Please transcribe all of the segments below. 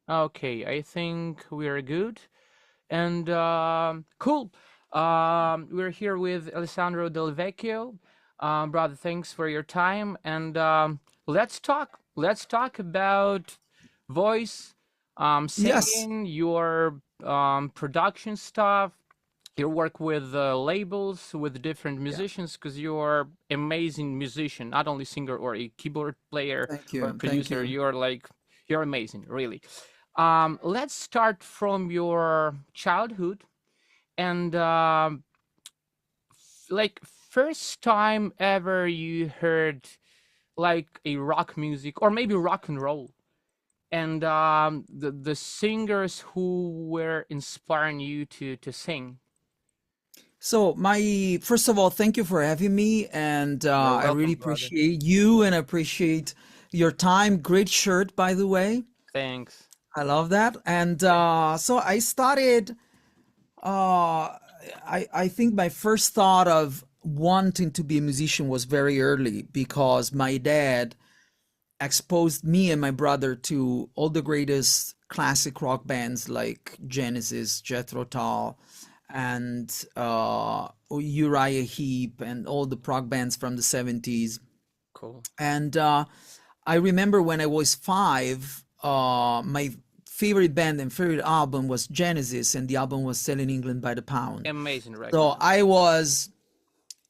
Okay, I think we are good. And cool. We're here with Alessandro Del Vecchio. Brother, thanks for your time. And let's talk. Let's talk about voice, Yes. singing, your production stuff, your work with labels, with different Yeah. musicians, because you're amazing musician, not only singer or a keyboard player Thank or you. Thank producer. you. You're amazing, really. Let's start from your childhood and like first time ever you heard like a rock music or maybe rock and roll, and the singers who were inspiring you to sing. So, my first of all, thank you for having me, and You're I really welcome, brother. appreciate you and appreciate your time. Great shirt, by the way. Thanks. I love that. And so I started. I think my first thought of wanting to be a musician was very early because my dad exposed me and my brother to all the greatest classic rock bands like Genesis, Jethro Tull, and Uriah Heep, and all the prog bands from the 70s. Cool. And I remember when I was five, my favorite band and favorite album was Genesis, and the album was Selling England by the Pound. Amazing record. So I was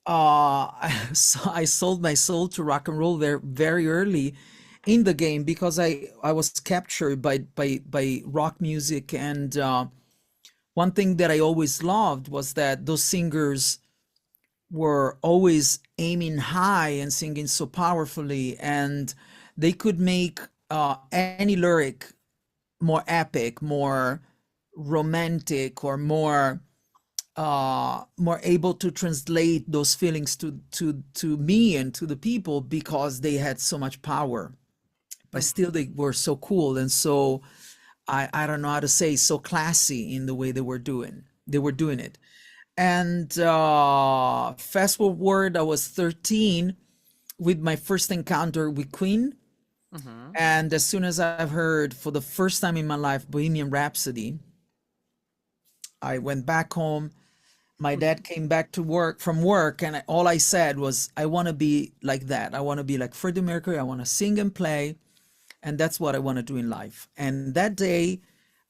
so I sold my soul to rock and roll there very early in the game because I was captured by rock music. And one thing that I always loved was that those singers were always aiming high and singing so powerfully, and they could make any lyric more epic, more romantic, or more able to translate those feelings to me and to the people because they had so much power, but still they were so cool and so I don't know how to say, so classy in the way they were doing it. And fast forward, I was 13 with my first encounter with Queen. Mm-hmm. And as soon as I've heard for the first time in my life Bohemian Rhapsody, I went back home. My dad came back to work from work, and all I said was, I want to be like that. I want to be like Freddie Mercury. I want to sing and play, and that's what I want to do in life. And that day,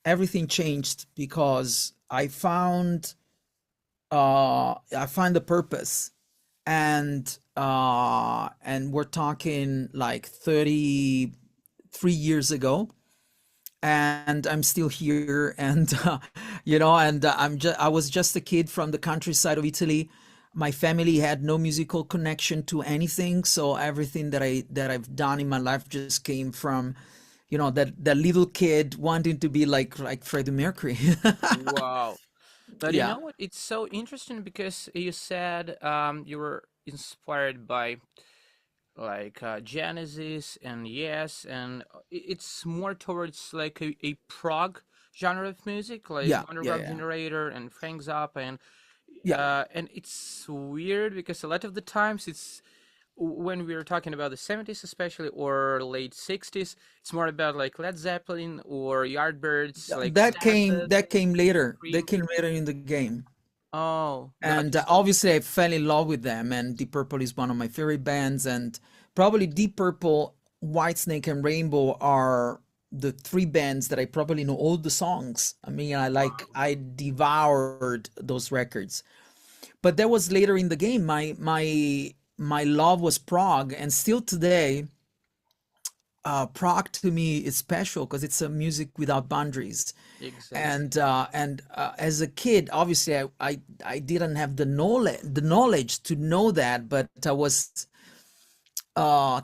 everything changed because I find the purpose. And we're talking like 33 years ago, and I'm still here. And I was just a kid from the countryside of Italy. My family had no musical connection to anything, so everything that I've done in my life just came from, that little kid wanting to be like Freddie Mercury. Wow. But you Yeah. know what? It's so interesting because you said you were inspired by like Genesis and Yes, and it's more towards like a prog genre of music, like Yeah. Yeah. Underground Yeah. Generator and Frank Zappa, Yeah. and it's weird because a lot of the times it's when we were talking about the 70s especially or late 60s, it's more about like Led Zeppelin or Yardbirds, like That came Stances, that came later. They Cream. came later in the game. Oh, got And you. So obviously I fell in love with them, and Deep Purple is one of my favorite bands. And probably Deep Purple, Whitesnake, and Rainbow are the three bands that I probably know all the songs. I mean, I devoured those records. But that was later in the game. My love was prog, and still today, prog to me is special because it's a music without boundaries. exactly. And as a kid, obviously I didn't have the knowledge to know that, but I was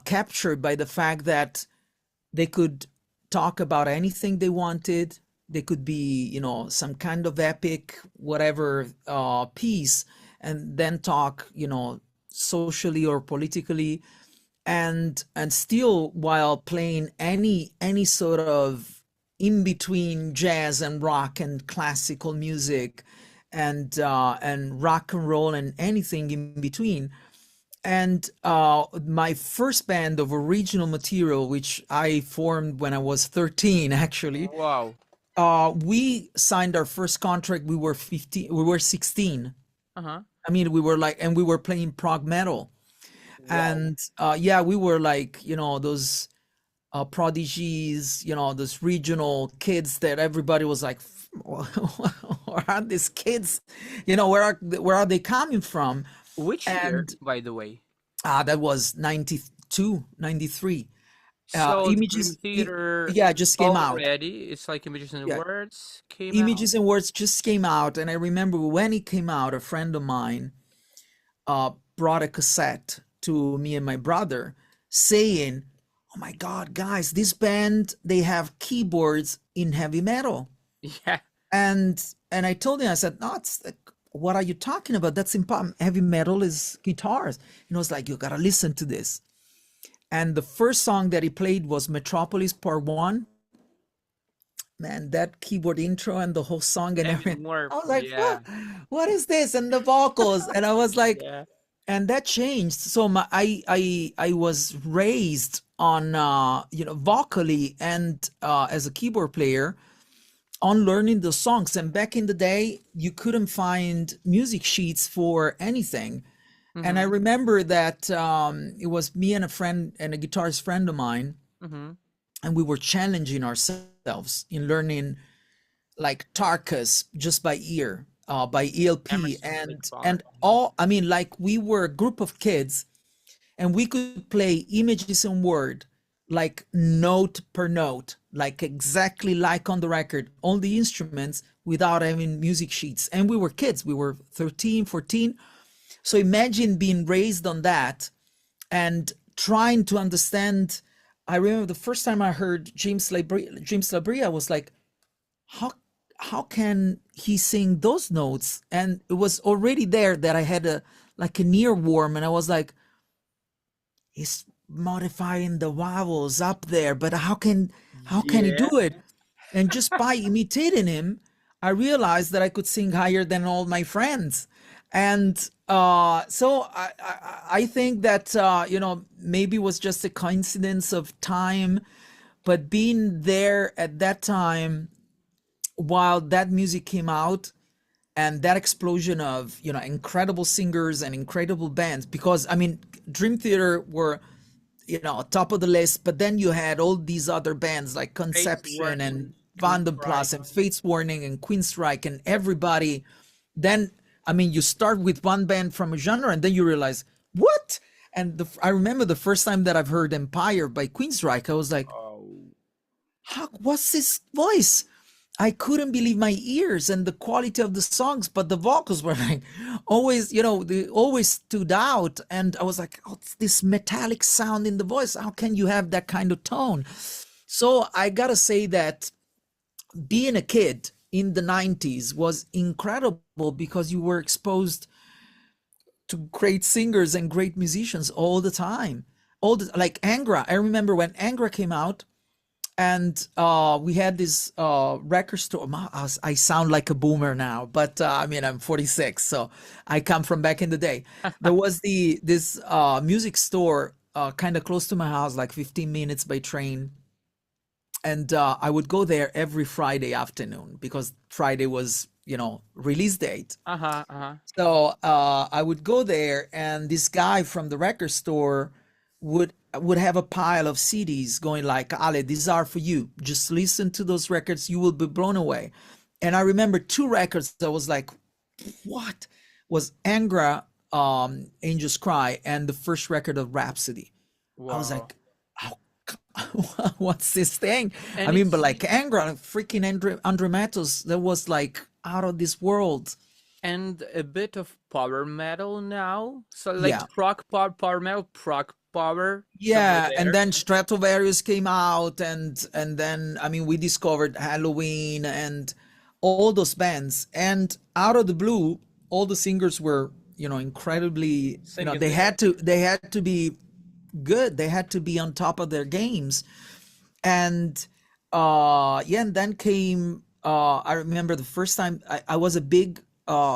captured by the fact that they could talk about anything they wanted. They could be, some kind of epic whatever piece, and then talk, socially or politically, and still while playing any sort of in between jazz and rock and classical music, and rock and roll and anything in between. And my first band of original material, which I formed when I was 13, actually, Wow. we signed our first contract. We were 15, we were 16. Uh-huh. I mean, we were like, and we were playing prog metal. Wow. And yeah, we were like, those prodigies, those regional kids that everybody was like, where are these kids? Where are they coming from? Which year, And by the way? that was 92, 93. So Dream Images, Theater yeah, just came out. already. It's like Images and Yeah, Words came out. Images and Words just came out. And I remember when it came out, a friend of mine brought a cassette to me and my brother saying, "Oh my God, guys, this band, they have keyboards in heavy metal." Yeah. And I told him, I said, "No, it's like, what are you talking about? That's impossible. Heavy metal is guitars." And I was like, "You gotta listen to this." And the first song that he played was Metropolis Part One. Man, that keyboard intro and the whole song and Heavy everything. more. I was like, Yeah. what? What is this? And the vocals. And I was like, Yeah. and that changed. So I was raised on vocally and as a keyboard player on learning the songs. And back in the day, you couldn't find music sheets for anything. And I Mm-hmm. remember that it was me and a friend and a guitarist friend of mine, Mm-hmm. and we were challenging ourselves in learning like Tarkus just by ear, by ELP, Emerson, Lake and Palmer. all. I mean, like we were a group of kids, and we could play Images and Word like note per note, like exactly like on the record, on the instruments without having music sheets. And we were kids, we were 13, 14. So imagine being raised on that and trying to understand. I remember the first time I heard James Labrie, I was like, how how can he sing those notes? And it was already there that I had a like an earworm, and I was like, he's modifying the vowels up there, but how can he do Yeah. it? And just by imitating him, I realized that I could sing higher than all my friends. And so I think that maybe it was just a coincidence of time, but being there at that time while that music came out and that explosion of incredible singers and incredible bands, because I mean Dream Theater were top of the list, but then you had all these other bands like Fates Conception and Warning, Vanden Queensryche. Plas and Fates Warning and Queensryche and everybody. Then I mean you start with one band from a genre and then you realize what. And I remember the first time that I've heard Empire by Queensryche, I was like, Oh. how, what's this voice? I couldn't believe my ears and the quality of the songs, but the vocals were like always, they always stood out. And I was like, oh, it's this metallic sound in the voice. How can you have that kind of tone? So I gotta say that being a kid in the 90s was incredible because you were exposed to great singers and great musicians all the time. Like Angra. I remember when Angra came out, and we had this record store. I sound like a boomer now, but I mean I'm 46, so I come from back in the day. There was this music store kind of close to my house, like 15 minutes by train, and I would go there every Friday afternoon because Friday was release date. Uh-huh. Uh-huh. So I would go there, and this guy from the record store would have a pile of CDs going like, Ale, these are for you. Just listen to those records. You will be blown away. And I remember two records that was like, what? Was Angra, Angels Cry, and the first record of Rhapsody. I was Wow. like, how, what's this thing? I And mean, but it's like Angra, freaking Andre Matos, that was like out of this world. and a bit of power metal now. So like Yeah. prog power metal, prog power somewhere Yeah, and there. then Stratovarius came out, and then I mean we discovered Halloween and all those bands, and out of the blue, all the singers were incredibly, Singing they the had to be good, they had to be on top of their games. And yeah, and then came I remember the first time I was a big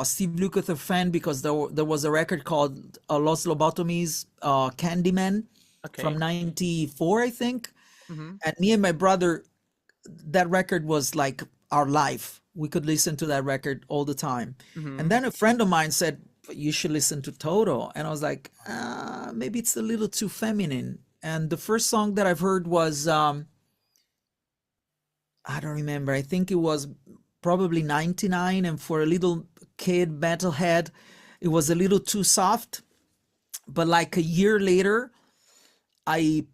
Steve Lukather fan because there was a record called Los Lobotomies, Candyman from Okay. '94, I think. Mm-hmm. And me and my brother, that record was like our life. We could listen to that record all the time. And Mm-hmm. then a friend of mine said, you should listen to Toto. And I was like, maybe it's a little too feminine. And the first song that I've heard was, I don't remember. I think it was probably 99. And for a little kid metalhead, it was a little too soft. But like a year later, I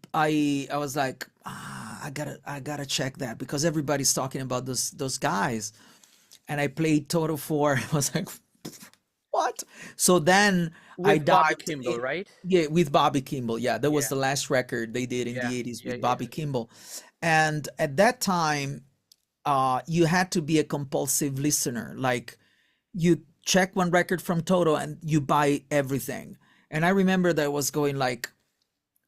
was like, I gotta check that because everybody's talking about those guys. And I played Toto 4. I was like, what? So then I With Bobby dived Kimball, in, right? yeah, with Bobby Kimball. Yeah, that was Yeah. the last record they did in Yeah. the 80s Yeah. with Yeah. Bobby Kimball. And at that time, you had to be a compulsive listener. Like you check one record from Toto and you buy everything. And I remember that I was going like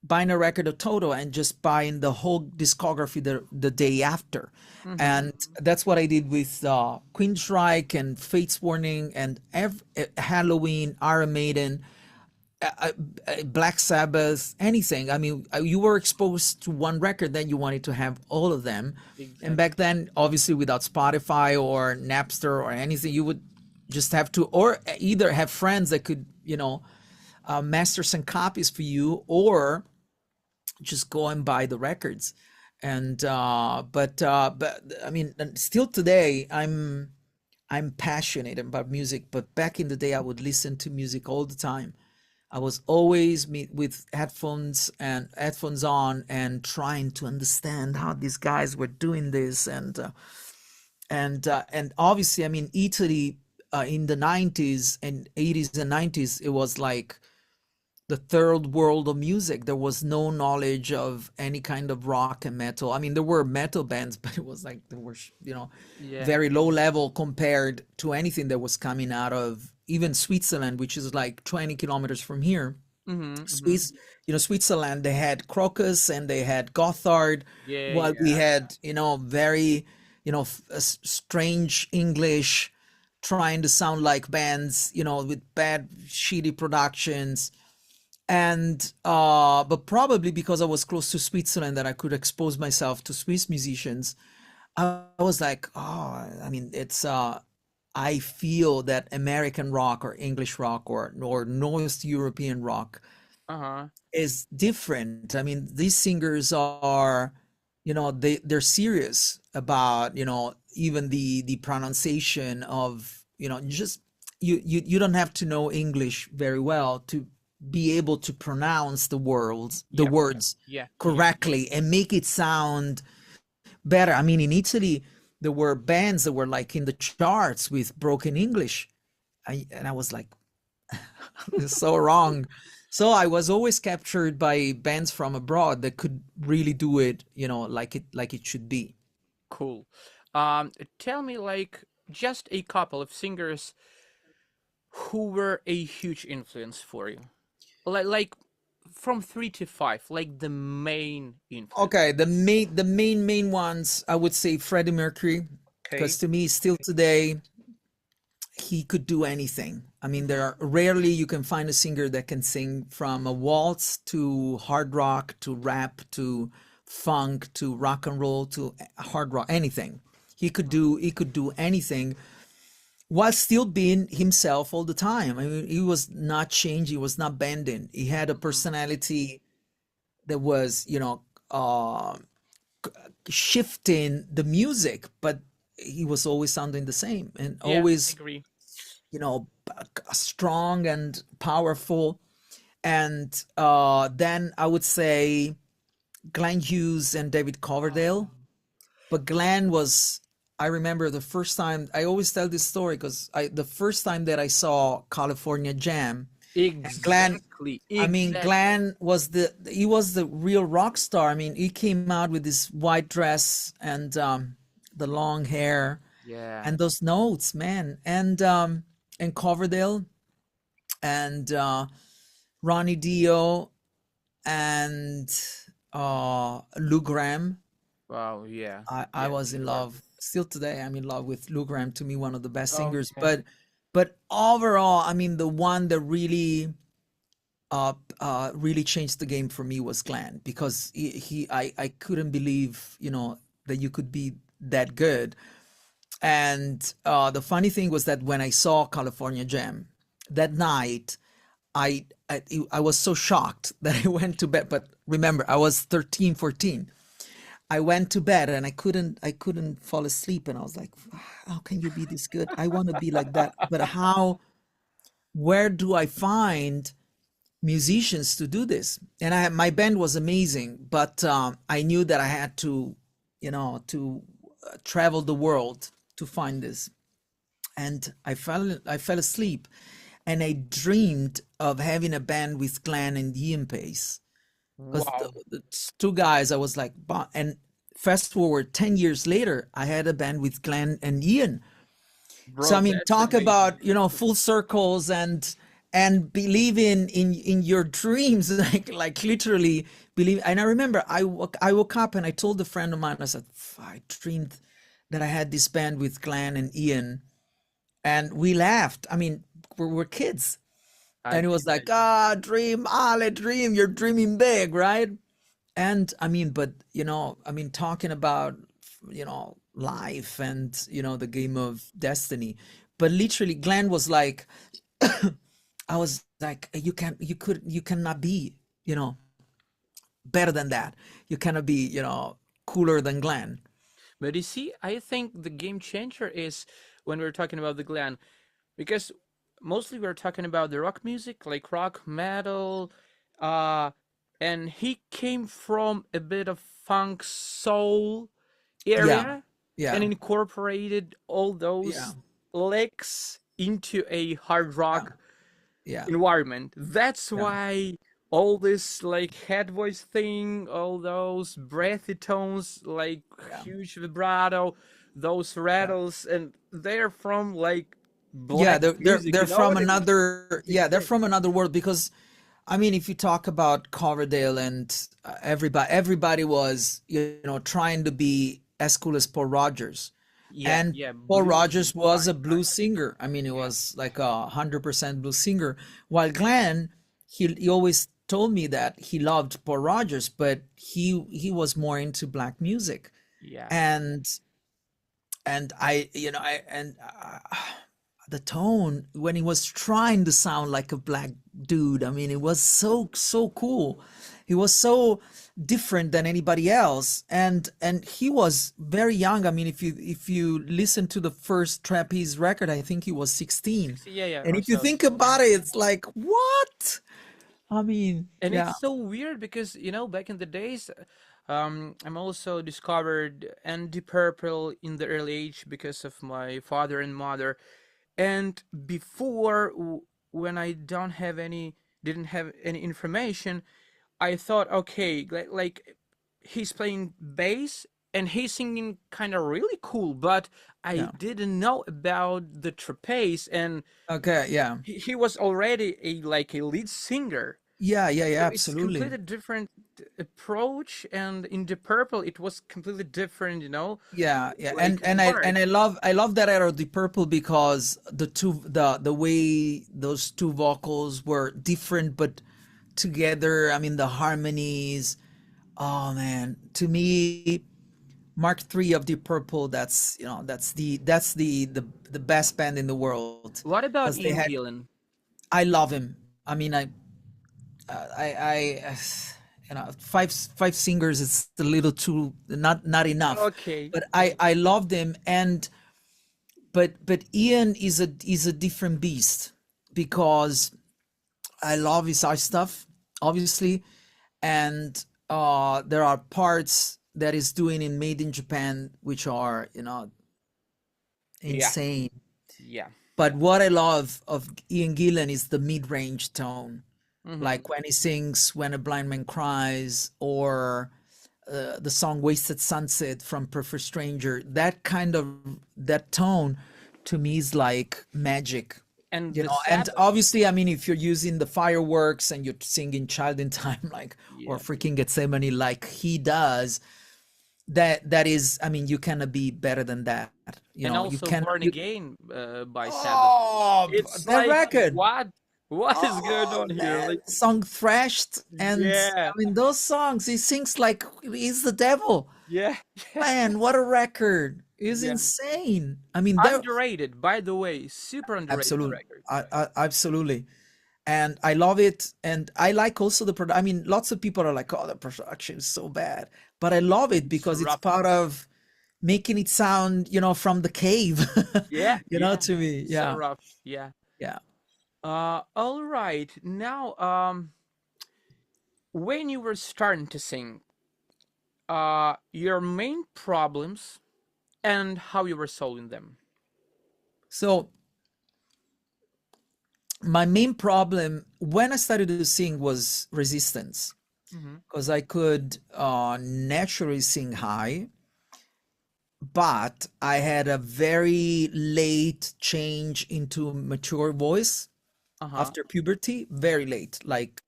buying a record of Toto and just buying the whole discography the day after. Mm-hmm. And that's what I did with Queensryche and Fates Warning and Halloween, Iron Maiden, Black Sabbath, anything. I mean, you were exposed to one record, then you wanted to have all of them. And back Exactly. then, obviously, without Spotify or Napster or anything, you would just have to, or either have friends that could, master some copies for you, or just go and buy the records. And but I mean, and still today, I'm passionate about music. But back in the day, I would listen to music all the time. I was always with headphones on and trying to understand how these guys were doing this. And obviously, I mean, Italy in the 90s and 80s and 90s, it was like the third world of music. There was no knowledge of any kind of rock and metal. I mean, there were metal bands, but it was like they were, Yeah. very low level compared to anything that was coming out of even Switzerland, which is like 20 kilometers from here. Mm-hmm. Mm-hmm. Swiss, Switzerland, they had Crocus and they had Gothard, Yeah. while we Yeah. had, very, strange English trying to sound like bands, with bad, shitty productions. And but probably because I was close to Switzerland that I could expose myself to Swiss musicians, I was like, oh, I mean, I feel that American rock or English rock or North European rock Uh-huh. is different. I mean, these singers are, they're serious about, even the pronunciation of, just you don't have to know English very well to be able to pronounce the Yep. words Yeah. Yeah. correctly and make it sound better. I mean, in Italy, there were bands that were like in the charts with broken English. And I was like, this is so wrong. So I was always captured by bands from abroad that could really do it, like it should be. Cool. Tell me like just a couple of singers who were a huge influence for you. Like from 3 to 5, like the main influence. Okay, the main ones, I would say Freddie Mercury, because Okay. to me, still today, he could do anything. I mean, there are rarely you can find a singer that can sing from a waltz to hard rock to rap to funk to rock and roll to hard rock, anything. He could do anything while still being himself all the time. I mean, he was not changing, he was not bending. He had a Mhm. personality that was, uh, shifting the music, but he was always sounding the same and Yeah, I always, agree. strong and powerful. And then I would say Glenn Hughes and David Coverdale. But Glenn was, I remember the first time, I always tell this story because the first time that I saw California Jam, and Glenn, Exactly. I mean, Exactly. Glenn he was the real rock star. I mean, he came out with this white dress and the long hair Yeah. and those notes, man. And Coverdale and Ronnie Dio and Lou Gramm. Wow. Yeah. I Yeah. was in Sure. love. Still today, I'm in love with Lou Gramm. To me, one of the best singers. Okay. But But overall, I mean, the one that really changed the game for me was Glenn, because I couldn't believe, that you could be that good. And the funny thing was that when I saw California Jam that night, I, I I was so shocked that I went to bed. But remember, I was 13, 14. I went to bed and I couldn't fall asleep, and I was like, how can you be this good? I want to be like that. But where do I find musicians to do this? And my band was amazing, but I knew that I had to travel the world to find this. And I fell asleep, and I dreamed of having a band with Glenn and Ian Pace, because Wow, the two guys, I was like, and fast forward 10 years later, I had a band with Glenn and Ian. So bro, I mean, that's talk amazing. about, full circles, and believing in your dreams, like literally believe. And I remember I woke up and I told a friend of mine, I said, I dreamed that I had this band with Glenn and Ian, and we laughed. I mean, we're kids. I And it can was like, imagine. dream, Ale, dream, you're dreaming big, right? And I mean, but I mean, talking about life and the game of destiny. But literally, Glenn was like, I was like, you cannot be, you know, better than that. You cannot be, cooler than Glenn. But you see, I think the game changer is when we're talking about the Glen, because mostly we're talking about the rock music, like rock, metal, uh, and he came from a bit of funk soul Yeah, area and yeah, incorporated all yeah, those licks into a hard yeah, rock yeah, environment. That's yeah, why all this like head voice thing, all those breathy tones, like yeah, huge vibrato, those yeah. rattles, and they're from like Yeah, black they're music. they're You know from what I mean? another, yeah, It's they're great. from another world. Because I mean, if you talk about Coverdale and everybody was, trying to be as cool as Paul Rogers. Yeah, And yeah, Paul bluesy Rogers was a vibe. blues singer. I mean, he Yeah, was like 100% blues singer. While Glenn, he always told me that he loved Paul Rogers, but he was more into black music. yeah, And I, the tone when he was trying to sound like a black dude, I mean, it was so cool. He was so different than anybody else, and he was very young. I mean, if you listen to the first Trapeze record, I think he was 16. 60, yeah, yeah, And or if you so. think about it, it's like, what? I mean, And yeah, it's so weird because back in the days, I'm also discovered Andy Purple in the early age because of my father and mother. And before, when I don't have any, didn't have any information, I thought, okay, like he's playing bass and he's singing kind of really cool, but I yeah. didn't know about the trapeze, and Okay, yeah. he was already a lead singer. Yeah, yeah, So yeah, it's absolutely. completely different approach, and in the purple it was completely different, Yeah, yeah, and like and I work. and I love that era of the Purple, because the way those two vocals were different but together. I mean, the harmonies. Oh man, to me, Mark III of the Purple. That's the best band in the world, What because about they had. Ian Gillan? I love him. I mean, I five singers. It's a little too not enough, Okay. but I loved him. And but Ian is a different beast, because I love his art stuff, obviously, and there are parts that he's doing in Made in Japan which are Yeah. insane. Yeah. But what I love of Ian Gillan is the mid-range tone, Mm-hmm. like when he sings "When a Blind Man Cries," or the song "Wasted Sunset" from "Perfect Stranger." That tone to me is like magic. And the And sad, obviously, I mean, if you're using the fireworks and you're singing "Child in Time," like, or yeah, freaking Gethsemane, like he does, that is, I mean, you cannot be better than that. You And know, you also can Born you Again by Sabbath. oh, It's that like record. what is going Oh on here? man, Like, song thrashed, and I yeah, mean those songs. He sings like he's the devil. yeah, Man, what a record! It's yeah. insane. I mean, there Underrated, by the way, super underrated absolutely, record. absolutely, and I love it. And I like also the product. I mean, lots of people are like, "Oh, the production is so bad," but I love it It's because it's rough. part of making it sound, from the cave. Yeah, yeah. To me, So yeah, rough. Yeah. yeah. All right. Now, when you were starting to sing, your main problems and how you were solving them. So my main problem when I started to sing was resistance, Mm-hmm. because I could naturally sing high, but I had a very late change into mature voice Uh-huh. after puberty, very late. Like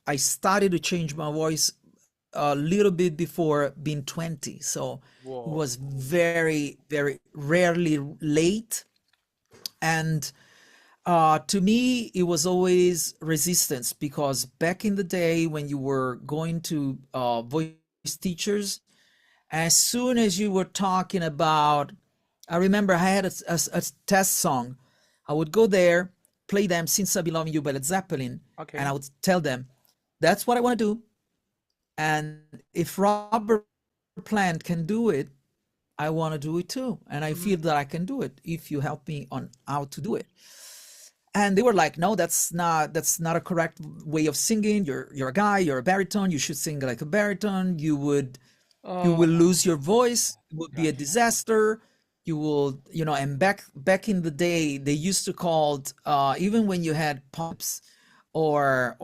I started to change my voice a little bit before being 20. So it Whoa. was very, very rarely late. And to me, it was always resistance, because back in the day when you were going to voice teachers, as soon as you were talking about, I remember I had a test song. I would go there, play them Since I Be Loving You by Led Zeppelin, and Okay. I would tell them, that's what I want to do. And if Robert Plant can do it, I want to do it too. And I feel that I can do Mm-hmm. it if you help me on how to do it. And they were like, no, that's not a correct way of singing. You're a guy, you're a baritone, you should sing like a baritone. You Oh, will lose your voice, it will be a gotcha. disaster. You will, and back in the day, they used to call even when you had pops or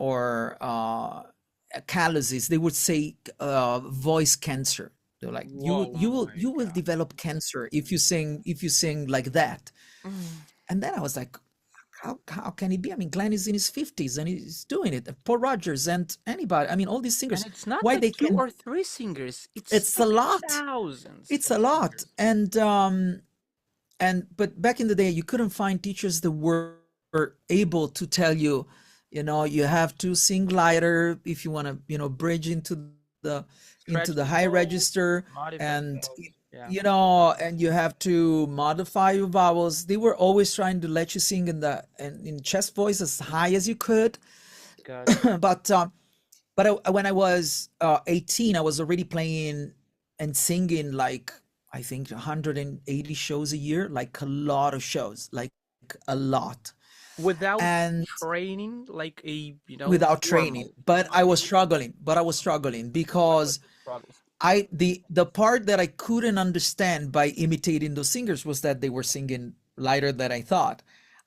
calluses, they would say voice cancer. They're like, Whoa, you will develop cancer if you sing like that. mm. And then I was like, how can he be? I mean, Glenn is in his 50s and he's doing it. Paul Rogers and anybody. I mean, all these And singers, it's not why like they two can, or three singers, it's it's a like lot. thousands It's of a lot. singers. And but back in the day, you couldn't find teachers that were able to tell you, you have to sing lighter if you want to, bridge into the high Stretch the vote, register, modify and the vote. Yeah, and you have to modify your vowels. They were always trying to let you sing in chest voice as high as you could. gotcha. But when I was 18, I was already playing and singing like I think 180 shows a year, like a lot of shows, like a lot. Without And training, like a, without training, formal. but I was struggling What was because the struggles? the part that I couldn't understand by imitating those singers was that they were singing lighter than I thought.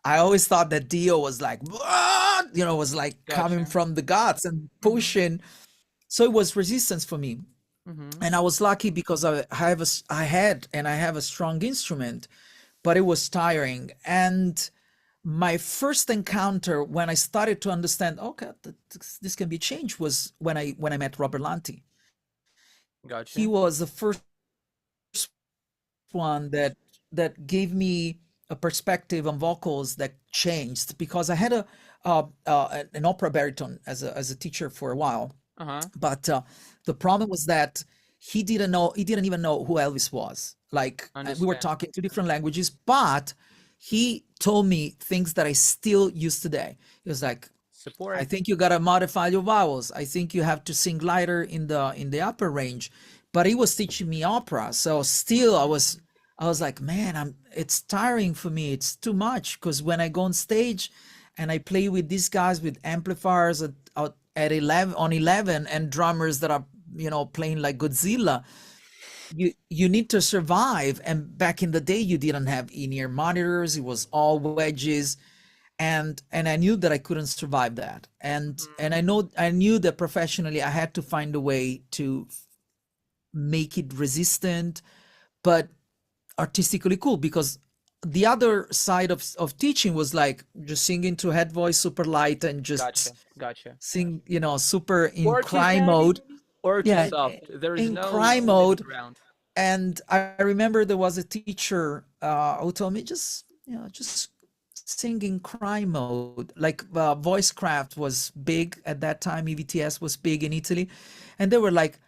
I always thought that Dio was like, "What?" Was like coming Gotcha. from the gods and Mm-hmm. pushing. So it was resistance for me. Mm-hmm. And I was lucky because I had and I have a strong instrument, but it was tiring. And my first encounter when I started to understand, okay, this can be changed, was when I met Robert Lanti. He was the Gotcha. first one that gave me a perspective on vocals that changed, because I had an opera baritone as a teacher for a while. Uh-huh. But the problem was that he didn't even know who Elvis was. Like we were Understand. talking two different languages, but he told me things that I still use today. He was like, I Support. think you gotta modify your vowels. I think you have to sing lighter in the upper range. But he was teaching me opera, so still I was like, man, it's tiring for me. It's too much, because when I go on stage and I play with these guys with amplifiers at 11 on 11 and drummers that are playing like Godzilla, you need to survive. And back in the day, you didn't have in-ear monitors. It was all wedges, and I knew that I couldn't survive that. And Mm-hmm. I knew that professionally I had to find a way to make it resistant but artistically cool, because the other side of teaching was like just singing to head voice super light and just Gotcha. Gotcha. sing super in Or too cry mode. heavy. or too yeah, soft. There is in no cry middle mode. ground. And I remember there was a teacher who told me just, just sing in cry mode. Like Voicecraft was big at that time. EVTS was big in Italy, and they were like,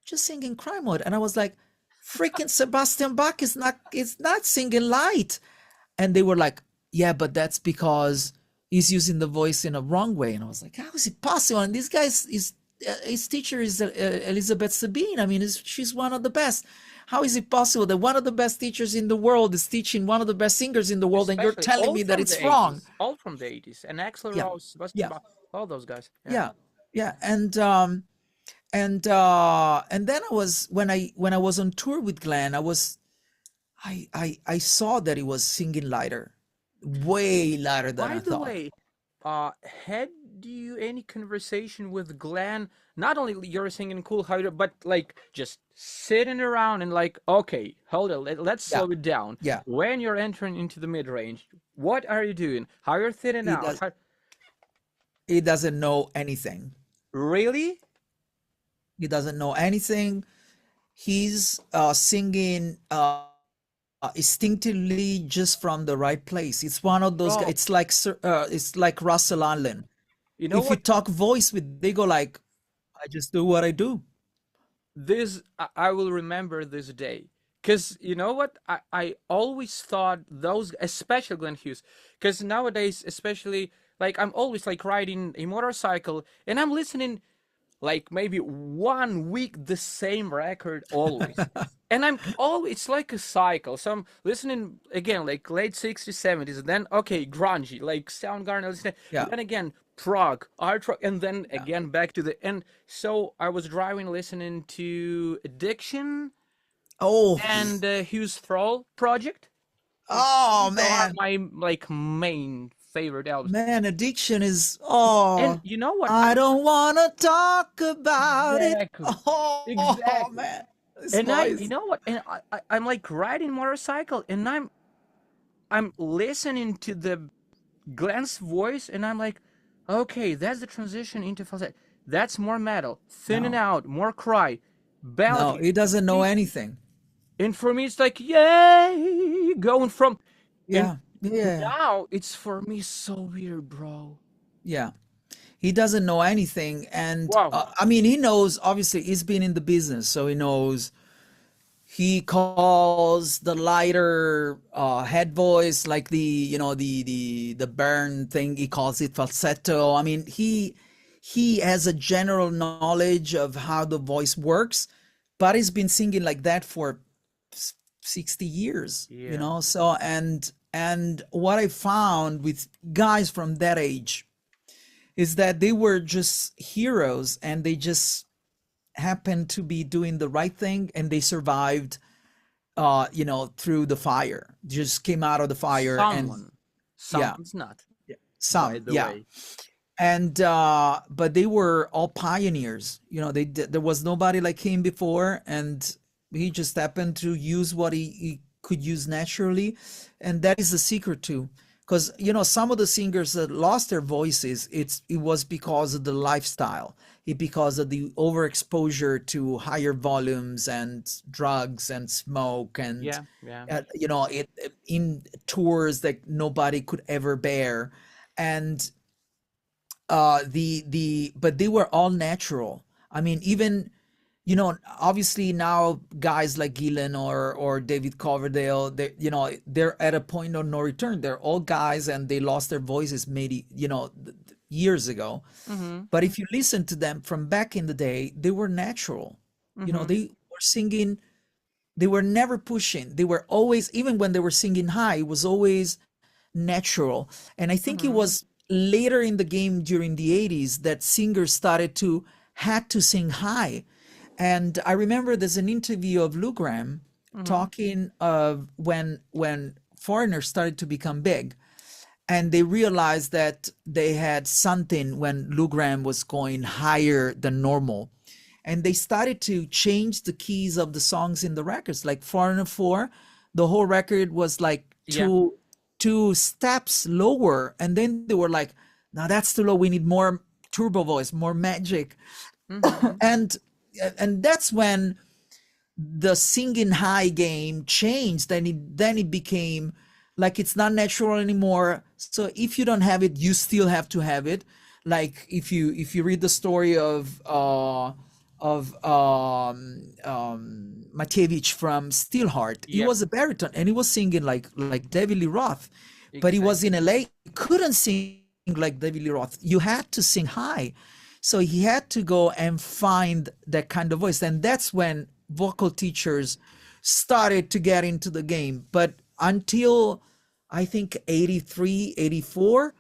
just sing in cry mode. And I was like, freaking Sebastian Bach is not singing light. And they were like, yeah, but that's because he's using the voice in a wrong way. And I was like, how is it possible? And this guy is his teacher is Elizabeth Sabine. I mean, she's one of the best. How is it possible that one of the best teachers in the world is teaching one of the best singers in the world, and you're Especially telling all me that from it's the wrong? 80s, all from the 80s, and Axl Yeah, Rose, Sebastian yeah, Bach, all those guys. Yeah. yeah, yeah. And then I was when I was on tour with Glenn, I saw that he was singing lighter, way lighter than By I the thought. way, had you any conversation with Glenn? Not only you're singing cool how, but like just sitting around and like, okay, hold on, let's Yeah, slow it down. yeah. When you're entering into the mid range, what are you doing? How you're thinning He out? does. He doesn't know anything. Really? He doesn't know anything. He's singing instinctively just from the right place. It's one of those guys. Bro, It's like Russell Allen. you know If you what? talk voice with, they go like, I just do what I do. This I will remember this day. Cause you know what? I always thought those, especially Glenn Hughes, because nowadays, especially like I'm always like riding a motorcycle and I'm listening like maybe 1 week the same record always. And I'm always, it's like a cycle. So I'm listening again, like late 60s, 70s, and then okay, grungy, like Soundgarden, listening, Yeah, then again, prog, art rock, and then yeah. again back to the end. So I was driving listening to Addiction Oh, and Hughes Thrall Project. oh These are man, my like main favorite albums. man, addiction is. And Oh, you know what? I don't wanna talk about it. Exactly. Oh Exactly. man, this And you voice. know what? And I'm like riding motorcycle, and I'm listening to the Glenn's voice, and I'm like, okay, that's the transition into falsetto. That's more metal, thinning No, out, more cry, no, ballady. he doesn't know See, anything. and for me, it's like, yay, going from, and Yeah, yeah, now it's for me so weird, bro. yeah. He doesn't know anything, and Wow. I mean, he knows. Obviously, he's been in the business, so he knows. He calls the lighter head voice like the burn thing. He calls it falsetto. I mean, he has a general knowledge of how the voice works, but he's been singing like that for 60 years, Yeah. so and what I found with guys from that age is that they were just heroes, and they just happened to be doing the right thing, and they survived through the fire, just came out of the fire. And Someone. yeah, Someone's not, by some, the yeah. way. And but they were all pioneers. There was nobody like him before, and he just happened to use what he could use naturally. And that is the secret too, because some of the singers that lost their voices, it was because of the lifestyle, because of the overexposure to higher volumes and drugs and smoke, and Yeah, yeah. it in tours that nobody could ever bear. And the but they were all natural. I mean, even obviously now guys like Gillen or David Coverdale, they're at a point of no return. They're all guys, and they lost their voices maybe years ago. Mm-hmm. But if you listen to them from back in the day, they were natural. Mm-hmm. They were singing. They were never pushing. They were always, even when they were singing high, it was always natural. And I think it Mm-hmm. was later in the game during the 80s that singers started to had to sing high. And I remember there's an interview of Lou Gramm Mm-hmm. talking of when foreigners started to become big, and they realized that they had something when Lou Gramm was going higher than normal, and they started to change the keys of the songs in the records. Like Foreigner 4, the whole record was like Yeah. two steps lower, and then they were like, now that's too low, we need more turbo voice, more magic. Mm-hmm. And and that's when the singing high game changed. Then it became like it's not natural anymore. So if you don't have it, you still have to have it. Like if you read the story of Matievich from Steelheart, he Yep. was a baritone and he was singing like David Lee Roth, but he was in Exactly. LA, couldn't sing like David Lee Roth. You had to sing high. So he had to go and find that kind of voice. And that's when vocal teachers started to get into the game. But until I think 83, 84,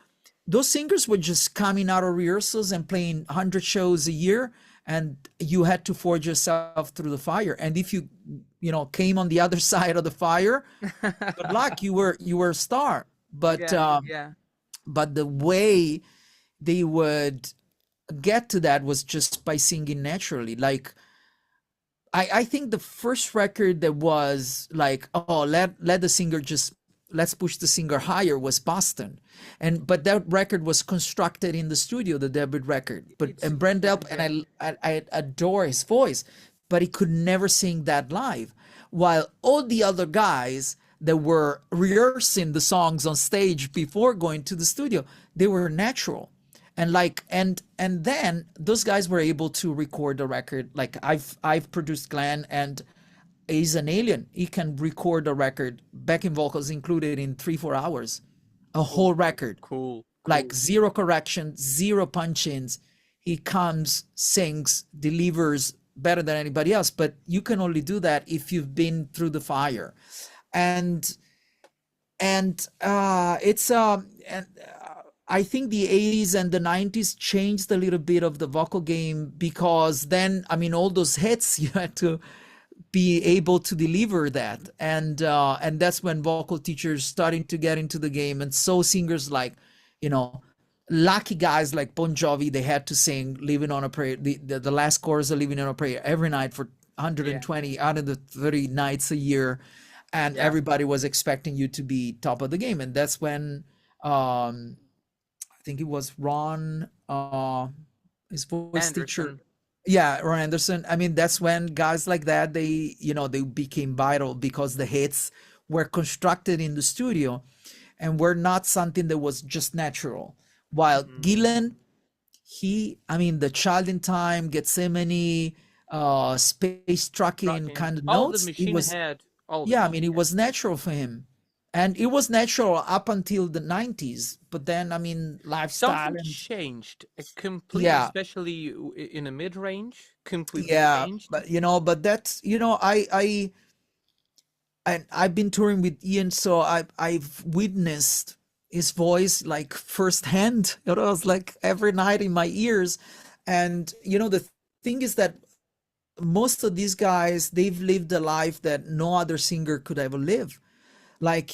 those singers were just coming out of rehearsals and playing 100 shows a year. And you had to forge yourself through the fire. And if came on the other side of the fire, good luck, you were a star. But Yeah, yeah. but the way they would get to that was just by singing naturally. Like I think the first record that was like, oh, let the singer just, let's push the singer higher, was Boston. But that record was constructed in the studio, the debut record. But It's and Brent Delp, yeah. and I adore his voice, but he could never sing that live. While all the other guys that were rehearsing the songs on stage before going to the studio, they were natural. And then those guys were able to record a record. Like I've produced Glenn, and he's an alien. He can record a record, backing vocals included, in 3-4 hours, a Cool, whole record, cool, like cool. zero corrections, zero punch-ins. He comes, sings, delivers better than anybody else. But you can only do that if you've been through the fire. And and uh it's um and I think the 80s and the 90s changed a little bit of the vocal game, because then, I mean, all those hits, you had to be able to deliver that. And that's when vocal teachers starting to get into the game. And so singers like, you know, lucky guys like Bon Jovi, they had to sing Living on a Prayer, the last chorus of Living on a Prayer every night for Yeah, 120 out of the 30 nights a year. And yeah. everybody was expecting you to be top of the game. And that's when I think it was Ron, his voice teacher. Anderson. Yeah, Ron Anderson. I mean, that's when guys like that, they became vital, because the hits were constructed in the studio and were not something that was just natural. While Mm, Gillen, I mean, the Child in Time, Gethsemane, space trucking Rocking. kind of All the notes, it Machine was, Head. All the yeah, I mean, Machine it Head. was natural for him. And it was natural up until the 90s. But then, I mean, lifestyle Something and, changed. Completely, yeah, especially in a mid range. Completely yeah. changed. But that's, I've been touring with Ian, so I've witnessed his voice like firsthand. It was like every night in my ears. And the thing is that most of these guys, they've lived a life that no other singer could ever live. Like,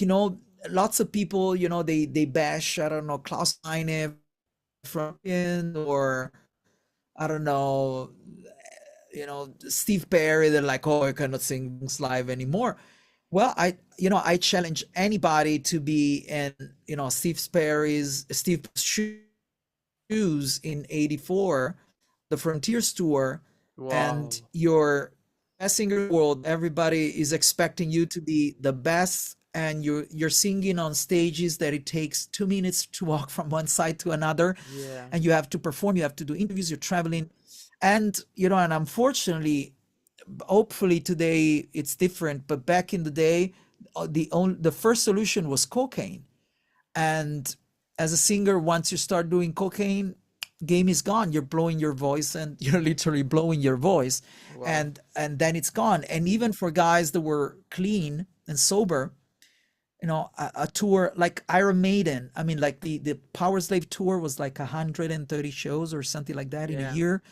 lots of people, they bash, I don't know, Klaus Meine from Ian, or I don't know, Steve Perry. They're like, oh, I cannot sing live anymore. Well, I challenge anybody to be in, Steve shoes in '84, the Frontiers tour, and Wow. you're best singer in the world. Everybody is expecting you to be the best, and you're singing on stages that it takes 2 minutes to walk from one side to another, Yeah. and you have to perform. You have to do interviews. You're traveling, and unfortunately, hopefully today it's different, but back in the day, the first solution was cocaine. And as a singer, once you start doing cocaine, game is gone. You're blowing your voice, and you're literally blowing your voice, Wow. and then it's gone. And even for guys that were clean and sober, a tour like Iron Maiden, I mean, like the Power Slave tour was like 130 shows or something like that in a Yeah. year.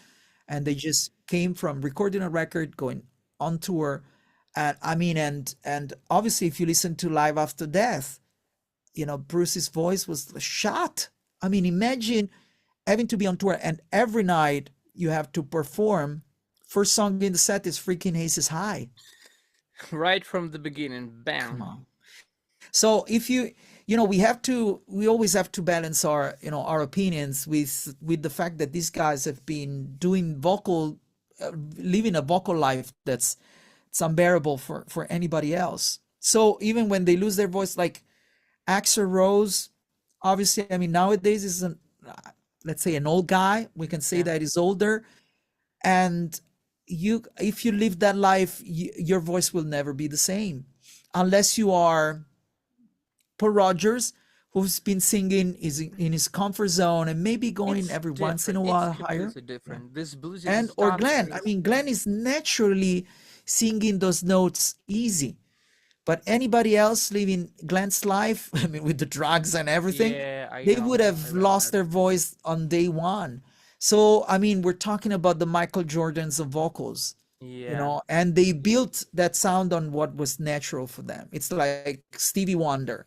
And they just came from recording a record, going on tour. And I mean, and obviously, if you listen to Live After Death, Bruce's voice was shot. I mean, imagine having to be on tour, and every night you have to perform. First song in the set is freaking Aces High. Right from the beginning. Come Bam. on. So if we always have to balance our opinions with the fact that these guys have been doing vocal living a vocal life that's it's unbearable for anybody else. So even when they lose their voice, like Axl Rose, obviously, I mean, nowadays is an let's say an old guy. We can say Yeah. that he's older, and you if you live that life, your voice will never be the same, unless you are Paul Rogers, who's been singing is in his comfort zone and maybe going It's every once in different. a It's while higher. completely Yeah. different. This bluesy And or stuff Glenn. I is, mean, Glenn is naturally singing those notes easy. But anybody else living Glenn's life, I mean, with the drugs and everything, yeah, I they would know. I have read lost that. their voice on day one. So, I mean, we're talking about the Michael Jordans of vocals, Yeah. and they built that sound on what was natural for them. It's like Stevie Wonder.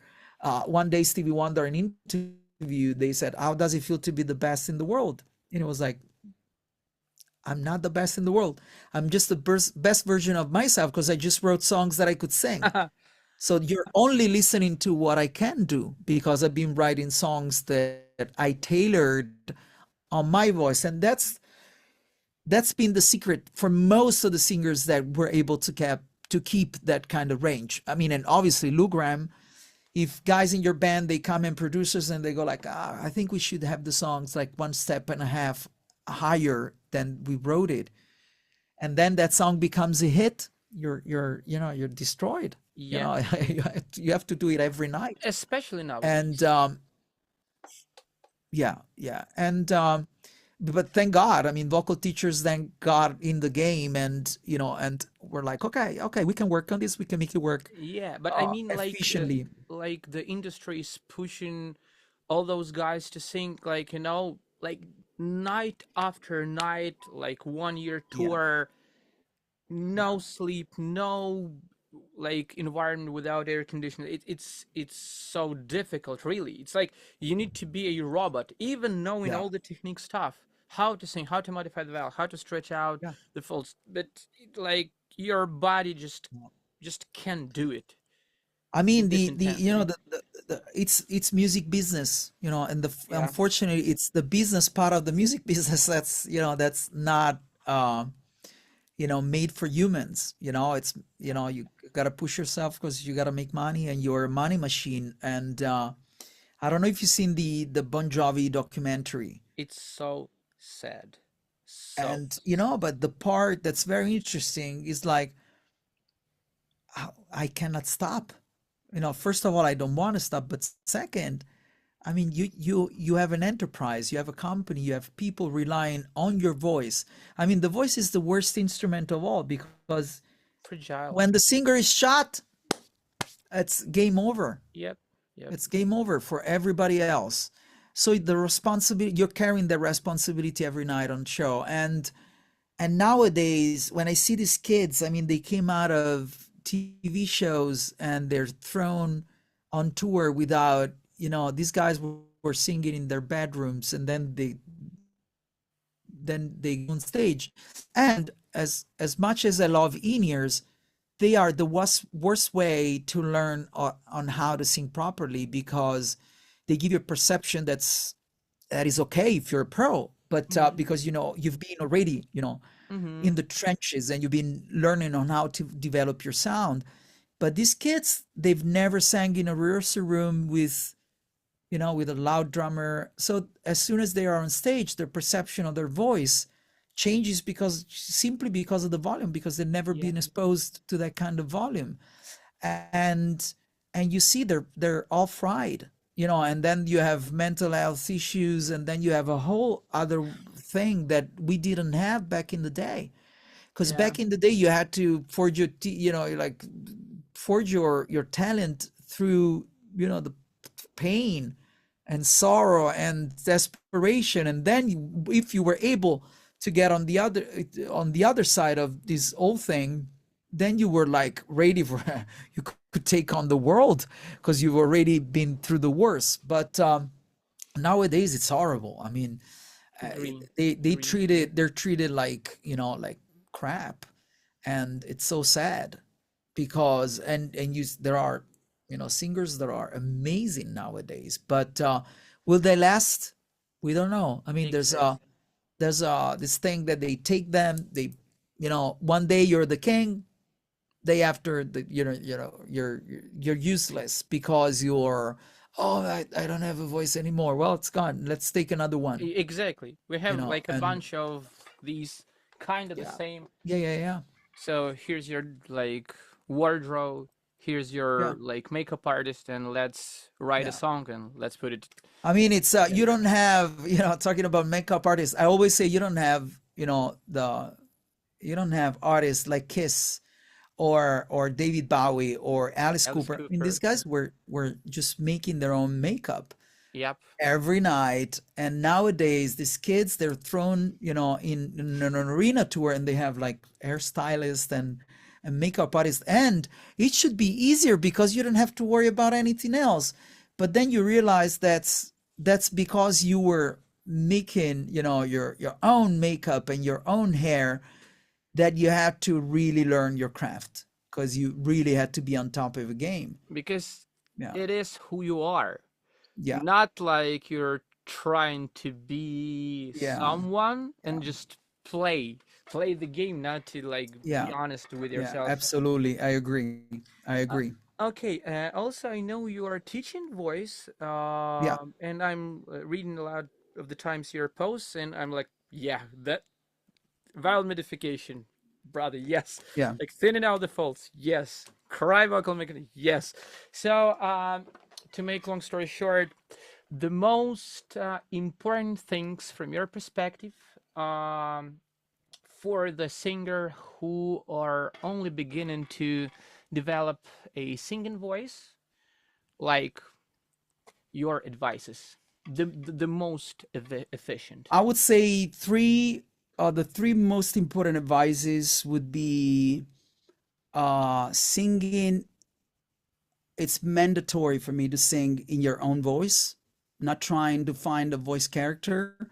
One day, Stevie Wonder, in an interview, they said, "How does it feel to be the best in the world?" And it was like, I'm not the best in the world. I'm just the best version of myself because I just wrote songs that I could sing. So you're only listening to what I can do because I've been writing songs that I tailored on my voice. And that's been the secret for most of the singers that were able to keep that kind of range. I mean, and obviously Lou Gramm, if guys in your band they come in producers and they go like, I think we should have the songs like one step and a half higher than we wrote it, and then that song becomes a hit, you're destroyed. You Yeah. know, you have to do it every night. Especially And nowadays. yeah, yeah. And but thank God, I mean, vocal teachers then got in the game, and and we're like, okay, okay, we can work on this, we can make it work Yeah, but I mean, efficiently. like the industry is pushing all those guys to sing, like, like night after night, like 1 year Yeah, tour, yeah, no sleep, no like environment without air conditioning. It's so difficult, really. It's like you need to be a robot, even knowing yeah, all the technique stuff, how to sing, how to modify the vowel, how to stretch out yeah. the folds, but like your body just can't do it I with mean, this the intensity. it's music business, and Yeah, unfortunately, it's the business part of the music business that's that's not made for humans. It's you got to push yourself because you got to make money, and you're a money machine. And I don't know if you've seen the Bon Jovi documentary. it's so sad, so And sad. but the part that's very interesting is like, I cannot stop. First of all, I don't want to stop, but second, I mean, you have an enterprise, you have a company, you have people relying on your voice. I mean, the voice is the worst instrument of all, because Fragile. when the singer is shot, it's game over. Yep, yep. It's game over for everybody else. So the responsibility, you're carrying the responsibility every night on show. And nowadays, when I see these kids, I mean, they came out of TV shows and they're thrown on tour without, these guys were singing in their bedrooms, and then they go on stage. And as much as I love in-ears, they are the worst way to learn on how to sing properly, because they give you a perception that is okay if you're a pro, but Mm-hmm. because you've been already Mm-hmm. in the trenches, and you've been learning on how to develop your sound. But these kids, they've never sang in a rehearsal room with a loud drummer. So as soon as they are on stage, their perception of their voice changes, because simply because of the volume, because they've never Yeah. been exposed to that kind of volume. And you see they're all fried, and then you have mental health issues, and then you have a whole other thing that we didn't have back in the day. Because Yeah. back in the day, you had to forge like forge your talent through the pain and sorrow and desperation. And then if you were able to get on the other side of this whole thing, then you were like ready for you could take on the world, because you've already been through the worst. But nowadays it's horrible. I mean, uh, Agree. Agree. they're treated like crap. And it's so sad, because there are singers that are amazing nowadays, but will they last? We don't know. I mean, there's Exactly. this thing that they take them, they one day you're the king, day after you're useless because you're, oh, I don't have a voice anymore. Well, it's gone. Let's take another one, Exactly. We have like a and bunch of these kind of the yeah, same. yeah, yeah, yeah, So here's your like wardrobe. Here's yeah, your like makeup artist, and let's write a yeah. song and let's put it I mean, it's you together. don't have, talking about makeup artists. I always say you don't have, you don't have artists like Kiss or David Bowie or Alice Alice Cooper. I mean, these Cooper. guys were just making their own makeup Yep. every night. And nowadays, these kids, they're thrown, in an arena tour, and they have like hairstylists and makeup artists. And it should be easier because you don't have to worry about anything else. But then you realize that's because you were making, your own makeup and your own hair, that you had to really learn your craft because you really had to be on top of a game. Because Yeah. it is who you are. Yeah. Not like you're trying to be Yeah. someone Yeah. and just play the game, not to like be Yeah. honest with Yeah. yourself. Absolutely. I agree. I Uh, agree. okay. Also, I know you are teaching voice, Yeah. and I'm reading a lot of the times your posts, and I'm like, yeah, that vowel modification, brother, yes. Yeah. Like thinning out the folds, yes. Cry vocal mechanism, yes. So, to make long story short, the most important things from your perspective, um, for the singer who are only beginning to develop a singing voice, like your advices, the most efficient. I would say the three most important advices would be singing. It's mandatory for me to sing in your own voice, not trying to find a voice character,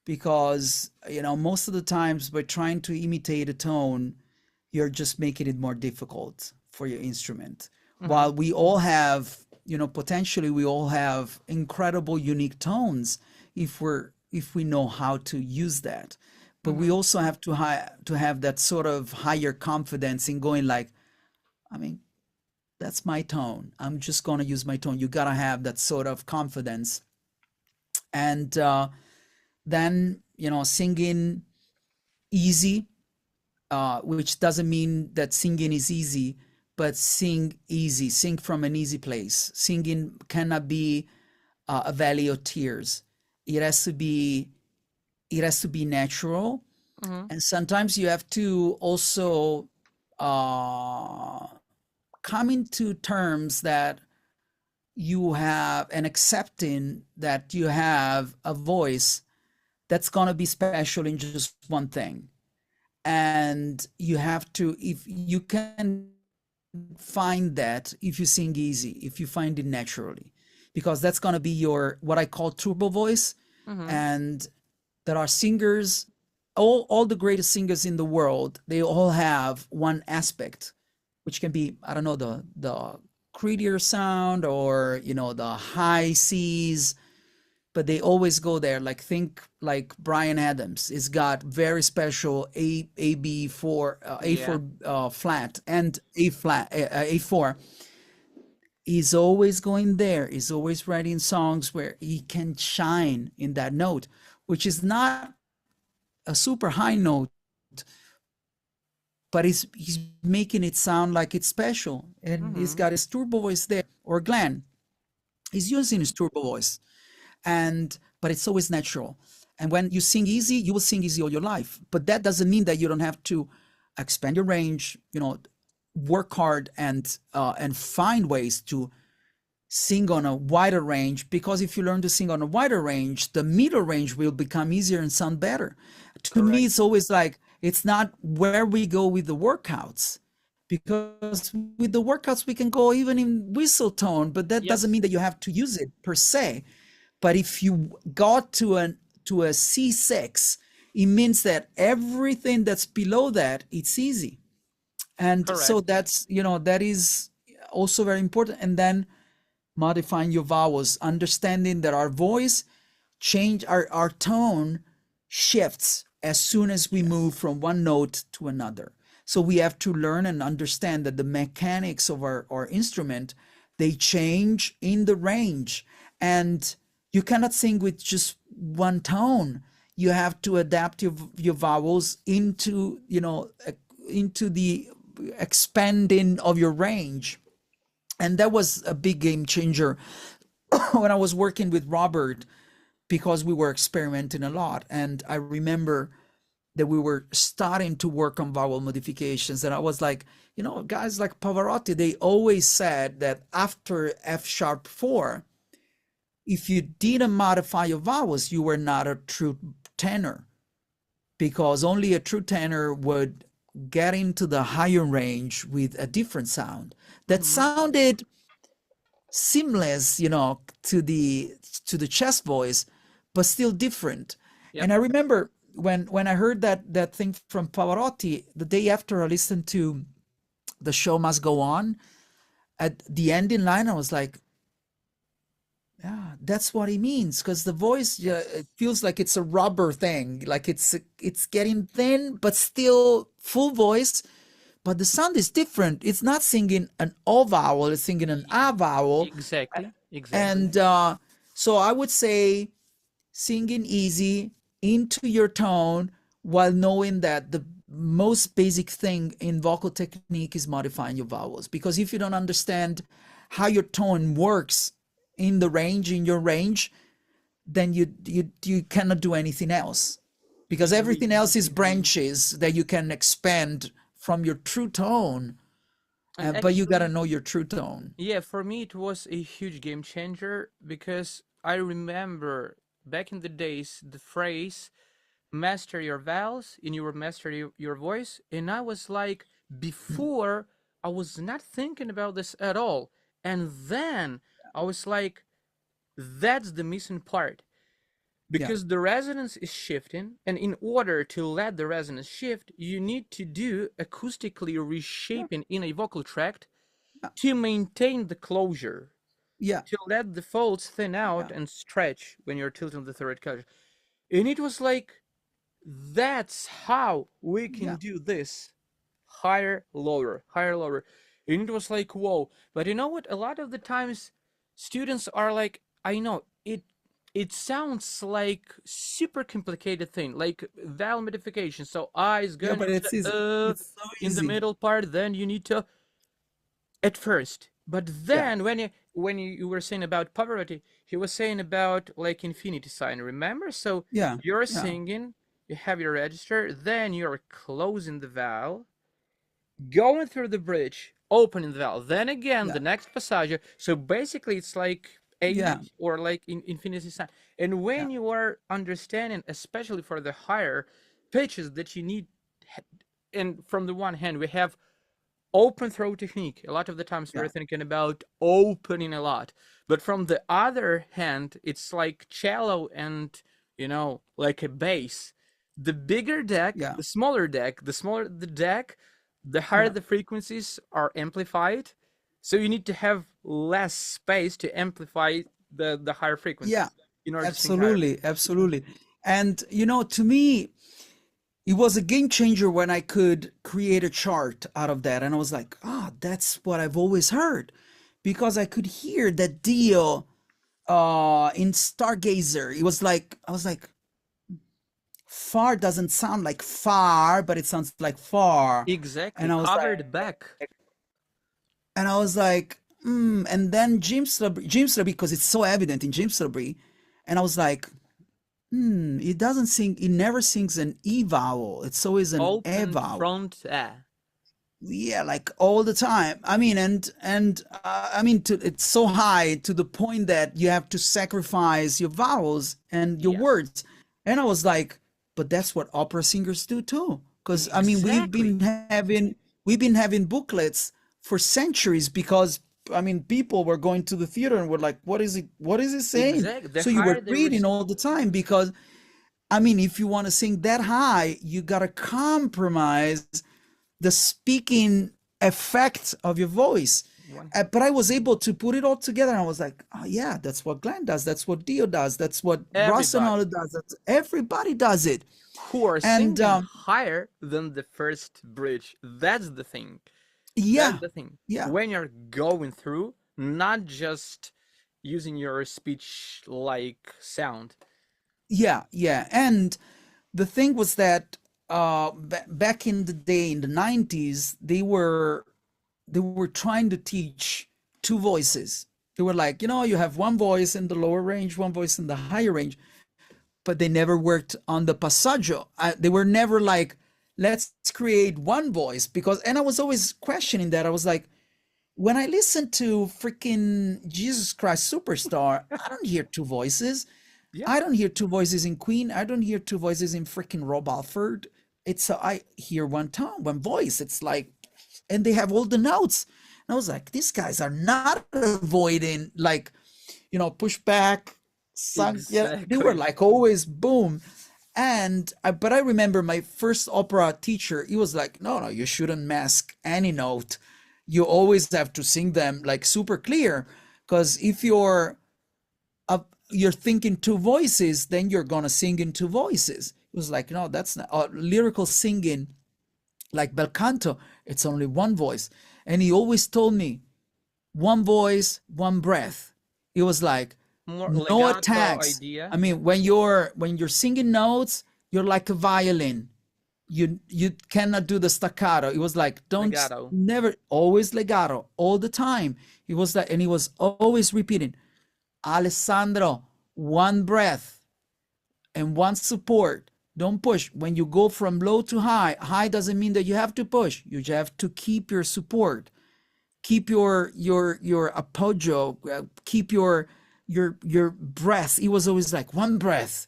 because most of the times by trying to imitate a tone, you're just making it more difficult for your instrument. Mm-hmm. While we all have, potentially we all have incredible unique tones if we know how to use that. But we Mm-hmm. also have to have that sort of higher confidence in going like, I mean, that's my tone. I'm just going to use my tone. You got to have that sort of confidence. And then, singing easy, which doesn't mean that singing is easy, but sing easy, sing from an easy place. Singing cannot be a valley of tears. It has to be it has to be natural, Mm-hmm. and sometimes you have to also uh, come into terms that you have and accepting that you have a voice that's going to be special in just one thing. And you have to, if you can find that, if you sing easy, if you find it naturally, because that's going to be your what I call turbo voice. Mm-hmm. And there are singers, all the greatest singers in the world, they all have one aspect, which can be, I don't know, the creedier sound, or the high C's, but they always go there. Like, think like Brian Adams. He's got very special A B4 Yeah. A4 flat and A4. He's always going there. He's always writing songs where he can shine in that note, which is not a super high note, but he's making it sound like it's special. And he's got Mm-hmm. his turbo voice there. Or Glenn, he's using his turbo voice, and but it's always natural. And when you sing easy, you will sing easy all your life. But that doesn't mean that you don't have to expand your range, work hard and find ways to sing on a wider range, because if you learn to sing on a wider range, the middle range will become easier and sound better. To me, Correct. it's always like, it's not where we go with the workouts, because with the workouts we can go even in whistle tone, but that doesn't mean Yes. that you have to use it per se. But if you got to a C6, it means that everything that's below that, it's easy. And so Correct. that is also very important. And then modifying your vowels, understanding that our voice change, our tone shifts as soon as we move Yes. from one note to another. So we have to learn and understand that the mechanics of our instrument, they change in the range. And you cannot sing with just one tone. You have to adapt your vowels into, into the expanding of your range. And that was a big game changer when I was working with Robert, because we were experimenting a lot. And I remember that we were starting to work on vowel modifications. And I was like, guys like Pavarotti, they always said that after F sharp 4, if you didn't modify your vowels, you were not a true tenor, because only a true tenor would get into the higher range with a different sound that Hmm. sounded seamless, to the chest voice, but still different. Yep. And I remember when I heard that thing from Pavarotti the day after I listened to The Show Must Go On, at the ending line, I was like, yeah, that's what he means. Because the voice, yeah, it Yes. feels like it's a rubber thing, like it's getting thin, but still full voice. But the sound is different. It's not singing an O vowel; it's singing an Y- A vowel. Exactly. Exactly. And so I would say singing easy into your tone, while knowing that the most basic thing in vocal technique is modifying your vowels. Because if you don't understand how your tone works in the range, in your range, then you cannot do anything else, because everything Agree. else is Agree. branches that you can expand from your true tone. And But you got to actually, know your true tone. yeah, for me it was a huge game changer because I remember back in the days the phrase master your vowels and you will master your voice. And I was like, before, I was not thinking about this at all. And then I was like, that's the missing part Yeah, because the resonance is shifting. And in order to let the resonance shift, you need to do acoustically yeah, reshaping in a vocal tract yeah, to maintain the closure, yeah, to let the folds thin out yeah, and stretch when you're tilting the third cudgel. And it was like, that's how we can yeah, do this. Higher, lower, higher, lower. And it was like, whoa. But you know what? A lot of the times students are like, I know it sounds like super complicated thing, like vowel modification. So I is yeah. going But into it's the easy. It's so in the easy. middle part, then you need to at first. But Yeah, then when you were saying about Pavarotti, he was saying about like infinity sign, remember? So yeah, you're yeah, singing, you have your register, then you're closing the vowel, going through the bridge, opening the valve, then again yeah, the next passage. So basically, it's like yeah, eight or like in infinity sign. And yeah, when you are understanding, especially for the higher pitches that you need, and from the one hand, we have open throw technique. A lot of the times we're yeah, thinking about opening a lot, but from the other hand, it's like cello and like a bass. The bigger deck, yeah, the smaller the deck, the higher yeah, the frequencies are amplified. So you need to have less space to amplify the higher yeah. frequencies in order to sing higher. Absolutely, absolutely. And to me, it was a game changer when I could create a chart out of that. And I was like, ah, that's what I've always heard. Because I could hear that deal in Stargazer. It was like, I was like, far doesn't sound like far, but it sounds like far. And Exactly, I was like, covered back. and then Jim Slabry, because it's so evident in Jim Slabry. And I was like, it doesn't sing, it never sings an E vowel. It's always an E Open vowel. front. Yeah, like all the time. I mean, it's so high to the point that you have to sacrifice your vowels and your Yes, words. And I was like, but that's what opera singers do too. Because I mean, exactly. we've been having booklets for centuries, because I mean, people were going to the theater and were like, what is it saying? Exactly. The So you were higher the reading all the time, because I mean, if you want to sing that high, you gotta compromise the speaking effect of your voice. one But I was able to put it all together, and I was like, oh yeah, that's what Glenn does, that's what Dio does, that's what everybody. Rosanna does, that's everybody does it. who are And singing higher than the first bridge. That's the thing. That's yeah, the thing. yeah, When you're going through, not just using your speech like sound. yeah, yeah. And the thing was that back in the day, in the 90s, they were trying to teach two voices. They were like, you have one voice in the lower range, one voice in the higher range, but they never worked on the passaggio. They were never like, let's create one voice, and I was always questioning that. I was like, when I listen to freaking Jesus Christ Superstar, I don't hear two voices. Yeah, I don't hear two voices in Queen. I don't hear two voices in freaking Rob Alford. I hear one tone, one voice. It's like, and they have all the notes. And I was like, these guys are not avoiding like, push back, sung. Yeah, they were exactly. like always boom. But I remember my first opera teacher. He was like, no, no, you shouldn't mask any note. You always have to sing them like super clear, because if you're thinking two voices, then you're gonna sing in two voices. It was like, no, that's not lyrical singing, like bel canto. It's only one voice, and he always told me, one voice, one breath. It was like More no legato attacks. idea. I mean, when you're singing notes, you're like a violin. You cannot do the staccato. It was like, don't, Legato. never, always legato all the time. He was like, and he was always repeating, Alessandro, one breath and one support. Don't push. When you go from low to high, high doesn't mean that you have to push. You just have to keep your support, keep your appoggio, keep your breath. It was always like one breath.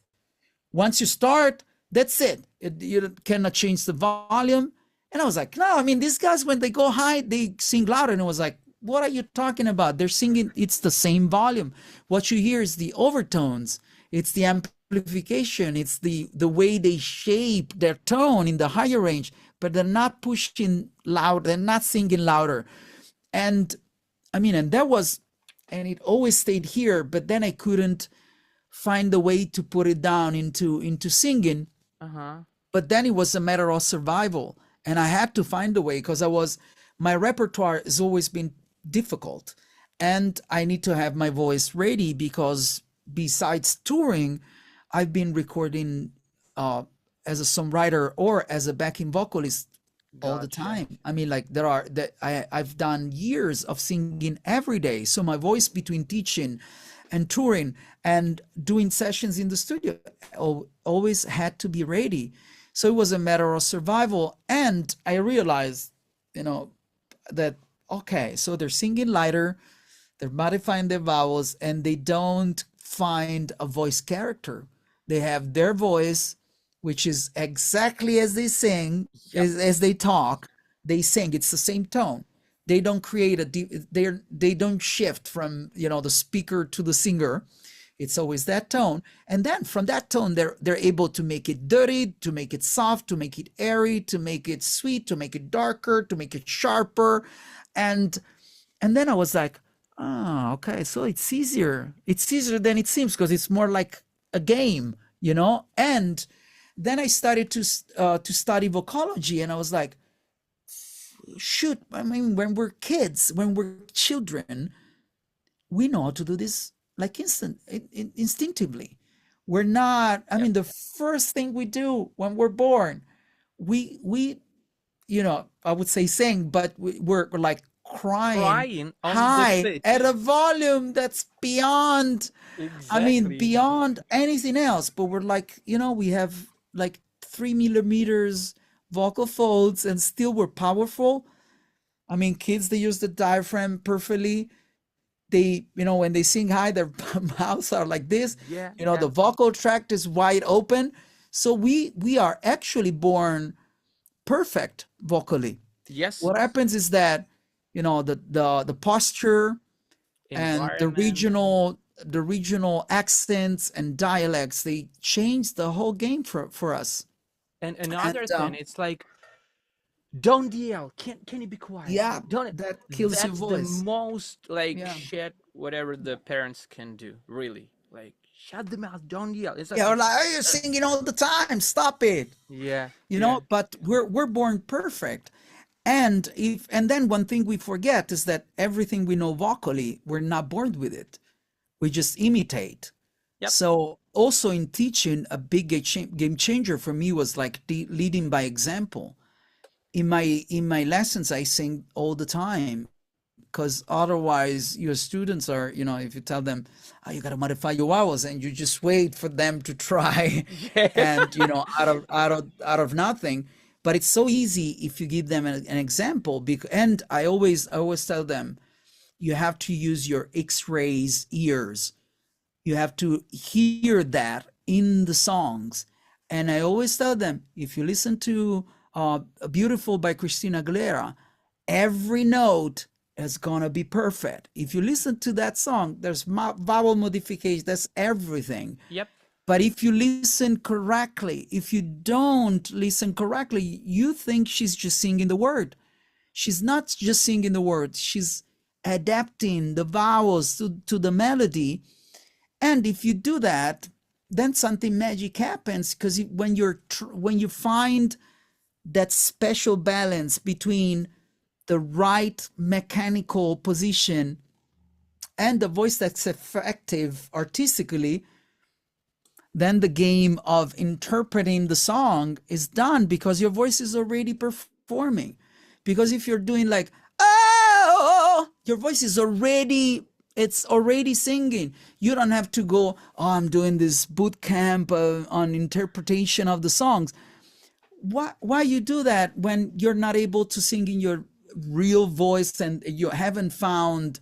Once you start, that's it. You cannot change the volume. And I was like, no, I mean, these guys, when they go high, they sing louder. And it was like, what are you talking about? They're singing, it's the same volume. What you hear is the overtones, it's the amplification, it's the way they shape their tone in the higher range, but they're not pushing loud, they're not singing louder. And I mean, and it always stayed here, but then I couldn't find a way to put it down into singing. Uh-huh. But then it was a matter of survival, and I had to find a way, because my repertoire has always been difficult, and I need to have my voice ready, because besides touring, I've been recording as a songwriter or as a backing vocalist all the Gotcha. time. I mean, like, I've done years of singing every day, so my voice between teaching and touring and doing sessions in the studio always had to be ready. So it was a matter of survival. And I realized, that, okay, so they're singing lighter, they're modifying their vowels, and they don't find a voice character. They have their voice, which is exactly as they sing, Yep. as they talk, they sing. It's the same tone. They don't create they don't shift from, the speaker to the singer. It's always that tone. And then from that tone, they're able to make it dirty, to make it soft, to make it airy, to make it sweet, to make it darker, to make it sharper. And then I was like, okay, so it's easier. It's easier than it seems, because it's more like a game. And then I started to study vocology, and I was like, shoot, I mean, when we're kids, when we're children, we know how to do this like instinctively. We're not, I Yep. mean, the first thing we do when we're born, we I would say sing, but we're like crying Crying on the high at a pitch. volume that's beyond, I mean, Exactly. beyond anything else. But we're like, we have like 3 millimeters vocal folds, and still we're powerful. I mean, kids, they use the diaphragm perfectly. When they sing high, their mouths are like this. Yeah, The yeah. vocal tract is wide open. So we are actually born perfect vocally. Yes. What happens is that, the posture and the Environment. regional accents and dialects, they change the whole game for us. And And another thing, it's like, don't yell. Can you be quiet? yeah, Don't. that kills your That's the voice. most like Yeah. shit whatever the parents can do. Really, like shut the mouth, don't yell. It's like, Yeah, or like, "Oh, you're singing all the time. Stop it." yeah, You yeah, know, but we're born perfect. And then one thing we forget is that everything we know vocally, we're not born with it. We just imitate. yep, So also in teaching, a big game changer for me was like leading by example. In my lessons, I sing all the time, because otherwise your students are, if you tell them, oh, you got to modify your vowels, and you just wait for them to try, yeah, and out of nothing. But it's so easy if you give them an example. And I always tell them, you have to use your X-rays ears. You have to hear that in the songs. And I always tell them, if you listen to Beautiful by Christina Aguilera, every note is gonna be perfect. If you listen to that song, there's vowel modification, that's everything. yep, But if you listen correctly, if you don't listen correctly, you think she's just singing the word. She's not just singing the words, she's adapting the vowels to the melody. And if you do that, then something magic happens, because when you find that special balance between the right mechanical position and the voice that's effective artistically, then the game of interpreting the song is done, because your voice is already performing. Because if you're doing like, oh, your voice is already singing. You don't have to go, oh, I'm doing this boot camp on interpretation of the songs. Why you do that when you're not able to sing in your real voice, and you haven't found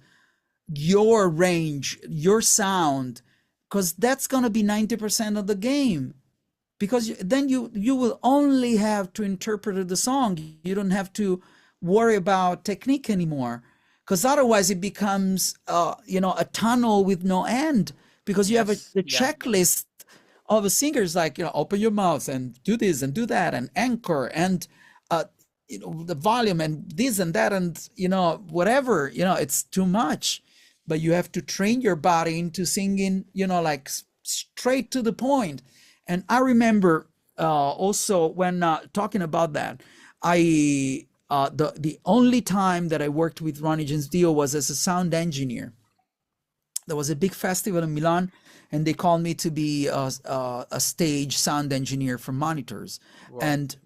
your range, your sound? Because that's going to be 90% of the game. Because then you will only have to interpret the song. You don't have to worry about technique anymore, because otherwise it becomes a tunnel with no end, because you have yes, a yeah, checklist of a singer's, like, open your mouth and do this and do that and anchor and the volume and this and that and whatever. It's too much. But you have to train your body into singing, like straight to the point. And I remember also when talking about that, I the only time that I worked with Ronnie James Dio was as a sound engineer. There was a big festival in Milan, and they called me to be a stage sound engineer for monitors. wow, And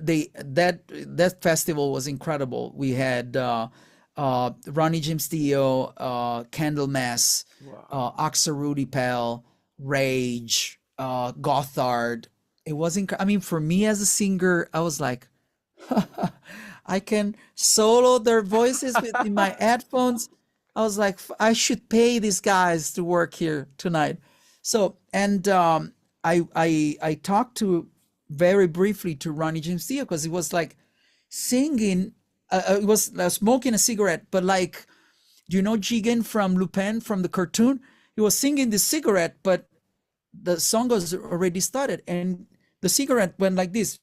that festival was incredible. We had Ronnie James Dio, Candlemass, wow, Axel Rudy Pell, Rage, Gothard. It was I mean, for me as a singer, I was like, I can solo their voices in my headphones. I was like, I should pay these guys to work here tonight. So, and I talked to very briefly to Ronnie James Dio, because he was like singing. It was smoking a cigarette, but like, do you know Jigen from Lupin, from the cartoon? He was singing the cigarette, but the song was already started, and the cigarette went like this,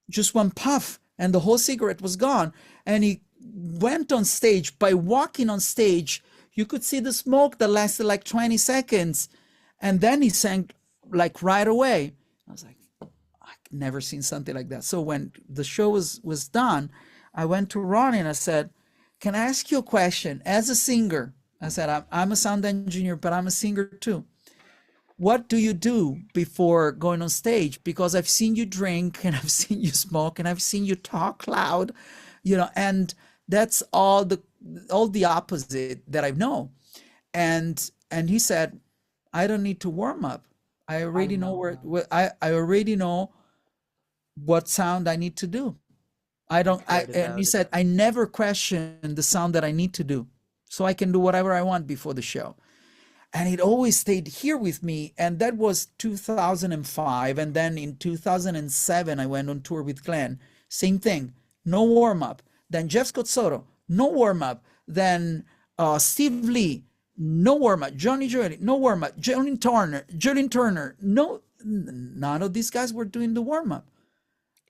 just one puff, and the whole cigarette was gone. And he went on stage. By walking on stage, you could see the smoke that lasted like 20 seconds, and then he sang like right away. I was like, I've never seen something like that. So when the show was done, I went to Ronnie and I said, can I ask you a question as a singer? I said, I'm a sound engineer, but I'm a singer too. What do you do before going on stage? Because I've seen you drink, and I've seen you smoke, and I've seen you talk loud, and that's all the opposite that I know. And he said, I don't need to warm up. I I already know know, I already know what sound I need to do. I I've don't I heard And he about it. said, I never question the sound that I need to do. So I can do whatever I want before the show. And it always stayed here with me. And that was 2005. And then in 2007, I went on tour with Glenn. Same thing, no warm up. Then Jeff Scott Soto, no warm up. Then Steve Lee, no warm up. Johnny Johnny, no warm up. Julian Turner, no, none of these guys were doing the warm up.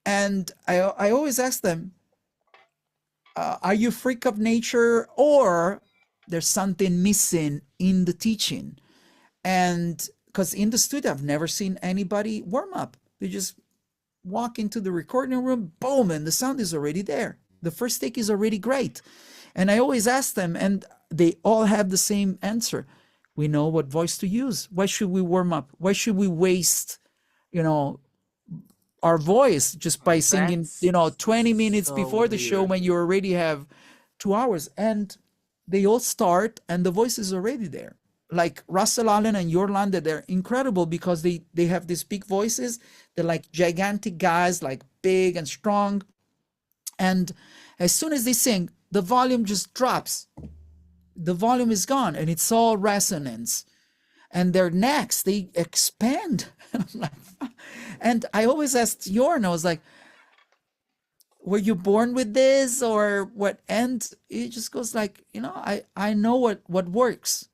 And I always ask them, are you freak of nature, or there's something missing in the teaching? And because in the studio, I've never seen anybody warm up. They just walk into the recording room, boom, and the sound is already there. The first take is already great. And I always ask them, and they all have the same answer. We know what voice to use. Why should we warm up? Why should we waste, you know, our voice just by singing, That's 20 minutes so before the show weird. when you already have 2 hours? And they all start and the voice is already there. Like Russell Allen and Jørn Lande, they're incredible because they have these big voices. They're like gigantic guys, like big and strong. And as soon as they sing, the volume just drops. The volume is gone and it's all resonance. And their necks, they expand. And I always asked Jørn, I was like, were you born with this or what? And it just goes like, I know what works.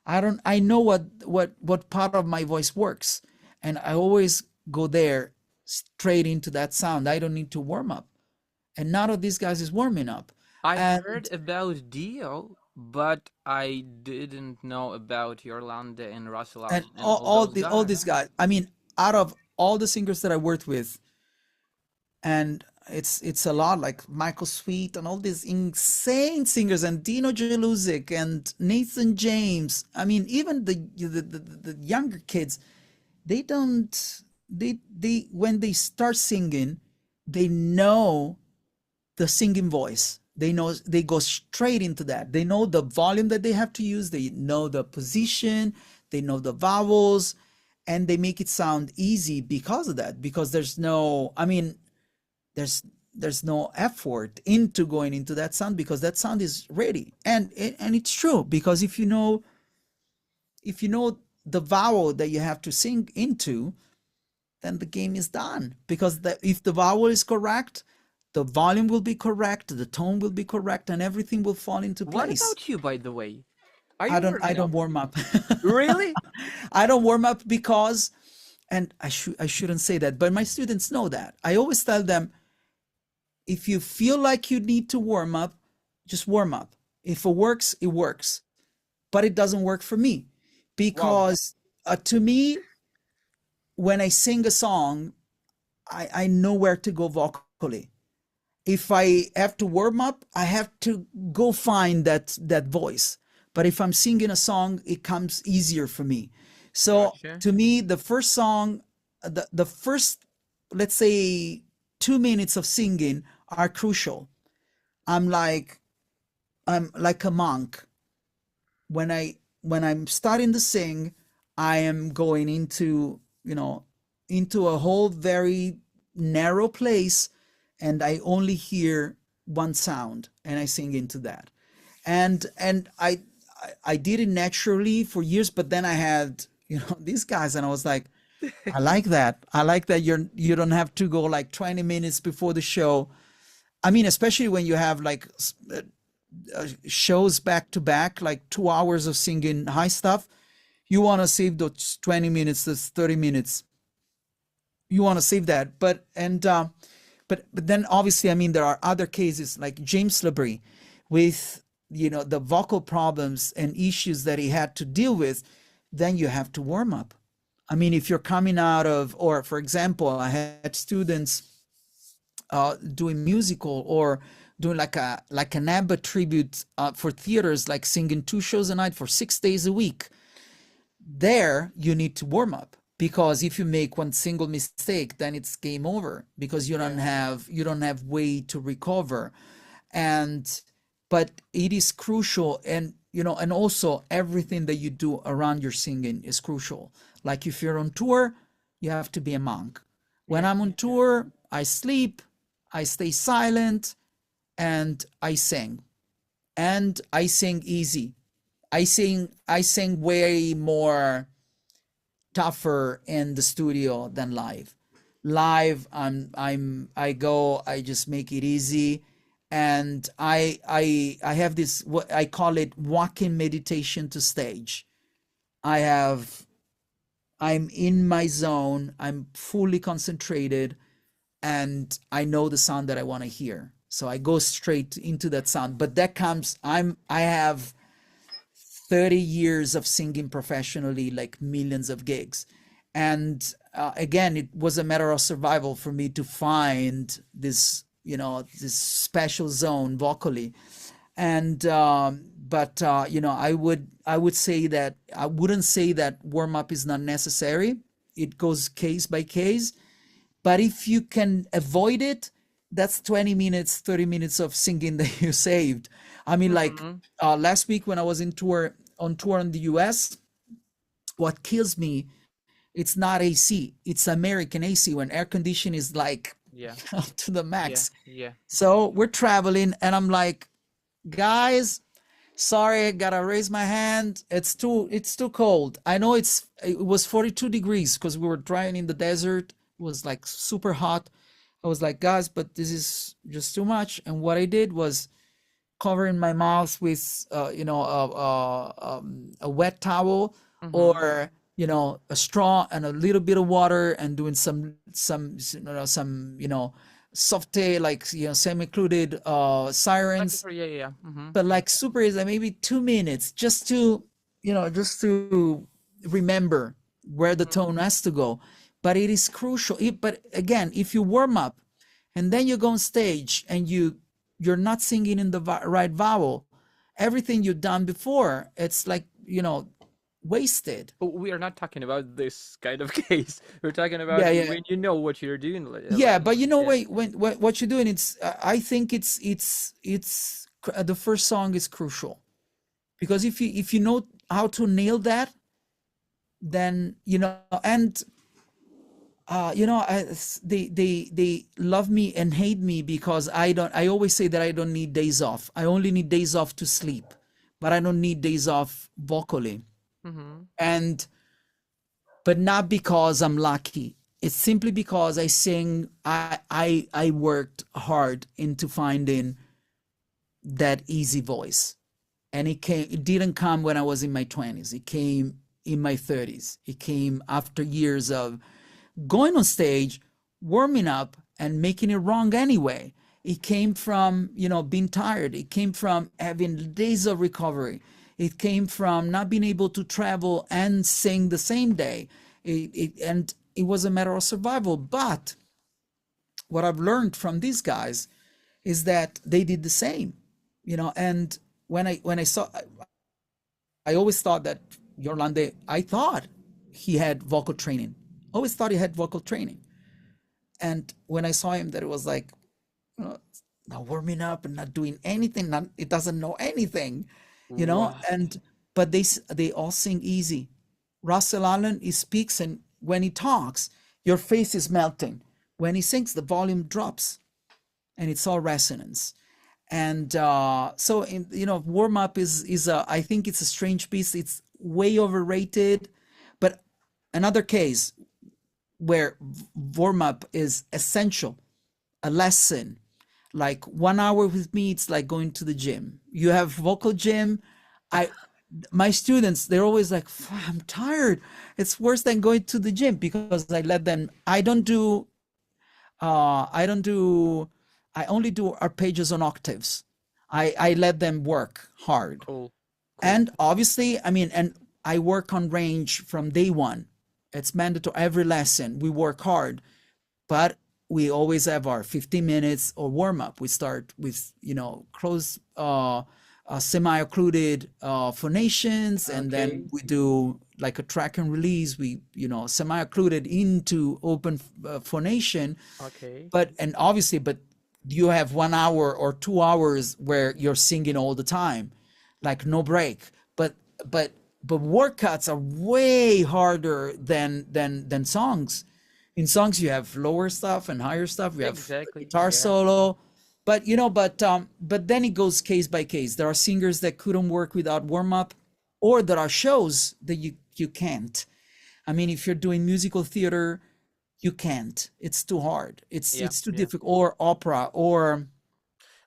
I know what part of my voice works. And I always go there straight into that sound. I don't need to warm up. And none of these guys is warming up. I And heard about Dio, but I didn't know about Yolanda and Russell and Allen and all, all all those the all guys. these guys, I mean, out of all the singers that I worked with, and it's a lot, like Michael Sweet and all these insane singers and Dino Jelusic and Nathan James. I mean, even the younger kids, they don't they when they start singing, they know the singing voice. They go straight into that. They know the volume that they have to use. They know the position. They know the vowels, and they make it sound easy because of that. Because there's no, I mean, there's there's no effort into going into that sound because that sound is ready. And it's true because if you know the vowel that you have to sing into, then the game is done. Because if the vowel is correct, the volume will be correct, the tone will be correct, and everything will fall into What place. about you, by the way? Are I you don't I warming don't up? warm up. Really? I don't warm up because, and I shouldn't say that, but my students know that. I always tell them, if you feel like you need to warm up, just warm up. If it works, it works. But it doesn't work for me Wow. because to me, when I sing a song, I know where to go vocally. If I have to warm up, I have to go find that voice. But if I'm singing a song, it comes easier for me. So Gotcha. to me, the first song, the first, let's say, 2 minutes of singing are crucial. I'm like I'm like a monk. When I'm starting to sing, I am going into a whole very narrow place, and I only hear one sound, and I sing into that. And I did it naturally for years, but then I had these guys, and I was like, I like that. I like that you don't have to go like 20 minutes before the show. I mean, especially when you have like shows back to back, like 2 hours of singing high stuff. You want to save those 20 minutes, those 30 minutes. You want to save that. But then obviously, I mean, there are other cases like James Labrie with, the vocal problems and issues that he had to deal with. Then you have to warm up. I mean, if you're coming out of, or for example, I had students doing musical or doing like an ABBA tribute for theaters, like singing 2 shows a night for 6 days a week. There you need to warm up because if you make one single mistake, then it's game over because you don't Yeah. have way to recover. And but it is crucial, and also everything that you do around your singing is crucial. Like if you're on tour, you have to be a monk. When Yeah. I'm on tour, I sleep, I stay silent, and I sing. And I sing easy. I sing way more tougher in the studio than live. Live, I just make it easy, and I have this, what I call it, walking meditation to stage. I have I'm in my zone. I'm fully concentrated, and I know the sound that I want to hear. So I go straight into that sound. But that comes, I have 30 years of singing professionally, like millions of gigs. And again, it was a matter of survival for me to find this, this special zone vocally. And but I would say that I wouldn't say that warm up is not necessary. It goes case by case. But if you can avoid it, that's 20 minutes, 30 minutes of singing that you saved. I mean, like Mm-hmm. last week when I was on tour in the US, what kills me, it's not AC, it's American AC when air condition is like Yeah. to the Yeah. max. Yeah. So we're traveling and I'm like, guys, sorry, I gotta raise my hand. It's too cold. I know it was 42 degrees because we were driving in the desert. It was like super hot. I was like, guys, but this is just too much. And what I did was covering my mouth with a wet towel, Mm-hmm. or a straw and a little bit of water, and doing some softe, like semi-occluded Like sirens, super. Yeah. Yeah. Mm-hmm. but like super is like maybe 2 minutes, just to remember where the tone has to go. But it is crucial. But again, if you warm up and then you go on stage and you're not singing in the right vowel, everything you've done before, it's like wasted. But we are not talking about this kind of case. We're talking about Yeah, yeah, when you know what you're doing. yeah. But Yeah. when what you're doing, it's I think the first song is crucial, because if you know how to nail that, then and they love me and hate me because I always say that I don't need days off. I only need days off to sleep, but I don't need days off vocally. Mm-hmm. And but not because I'm lucky. It's simply because I sing. I worked hard into finding that easy voice, and it didn't come when I was in my 20s. It came in my 30s. It came after years of going on stage, warming up, and making it wrong anyway. It came from, being tired. It came from having days of recovery. It came from not being able to travel and sing the same day. And it was a matter of survival. But what I've learned from these guys is that they did the same, and when I saw, I always thought that Lande, I thought he had vocal training. Always thought he had vocal training. And when I saw him, that it was like, you know, not warming up and not doing anything. It doesn't know anything, What? And but they all sing easy. Russell Allen, he speaks, and when he talks, your face is melting. When he sings, the volume drops, and it's all resonance. And so, warm up is I think it's a strange piece. It's way overrated. But another case where warm up is essential, a lesson. Like 1 hour with me, it's like going to the gym. You have vocal gym. I My students, they're always like, I'm tired. It's worse than going to the gym, because I let them. I only do arpeggios on octaves. I let them work hard. Cool. Cool. And obviously, and I work on range from day one. It's mandatory. Every lesson we work hard, but we always have our 15 minutes or warm up. We start with close semi-occluded phonations, and then Okay. we do like a track and release. We semi-occluded into open phonation, Okay. and obviously, but you have 1 hour or 2 hours where you're singing all the time, like no break. But but work cuts are way harder than songs. In songs, you have lower stuff and higher stuff. You have Exactly. guitar Yeah. solo, but then it goes case by case. There are singers that couldn't work without warm up, or there are shows that you can't. If you're doing musical theater, you can't. It's too hard. It's Yeah. it's too Yeah. difficult. Or opera, or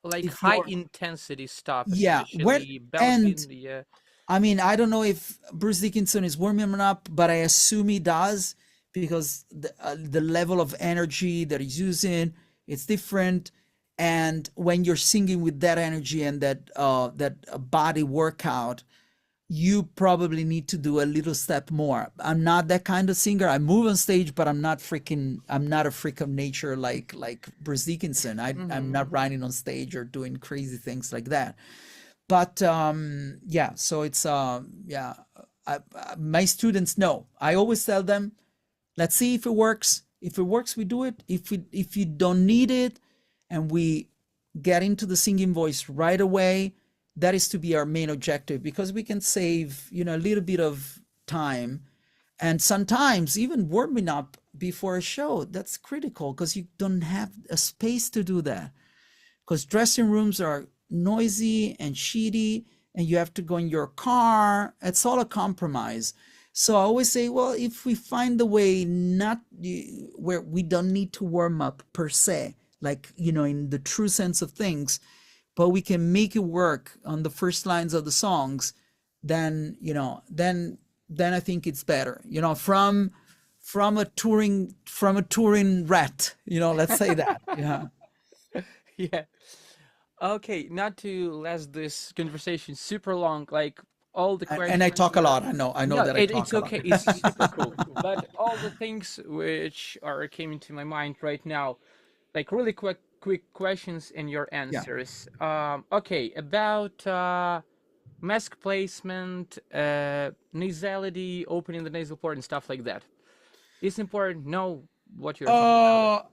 Like if high you're intensity stuff, yeah. When especially and Belgian. Yeah. I don't know if Bruce Dickinson is warming up, but I assume he does, because the level of energy that he's using, it's different. And when you're singing with that energy and that body workout, you probably need to do a little step more. I'm not that kind of singer. I move on stage, but I'm not a freak of nature like Bruce Dickinson. I'm not Mm-hmm. riding on stage or doing crazy things like that. But yeah, so it's yeah, my students know. I always tell them, let's see if it works. If it works, we do it. If you don't need it, and we get into the singing voice right away, that is to be our main objective, because we can save, a little bit of time. And sometimes even warming up before a show, that's critical, because you don't have a space to do that, because dressing rooms are noisy and shitty, and you have to go in your car. It's all a compromise. So I always say, well, if we find the way, not where we don't need to warm up per se, like, in the true sense of things, but we can make it work on the first lines of the songs, then, then I think it's better, from a touring rat, let's say that. Yeah. Yeah. Okay, not to last this conversation super long, like all the And I questions talk a were. lot. I know No, that I it's talk a lot. okay. It's super cool. But all the things which are came into my mind right now, like really quick questions and your Yeah. answers. Okay, about mask placement, nasality, opening the nasal port, and stuff like that. It's important. Know what you're talking about. Uh,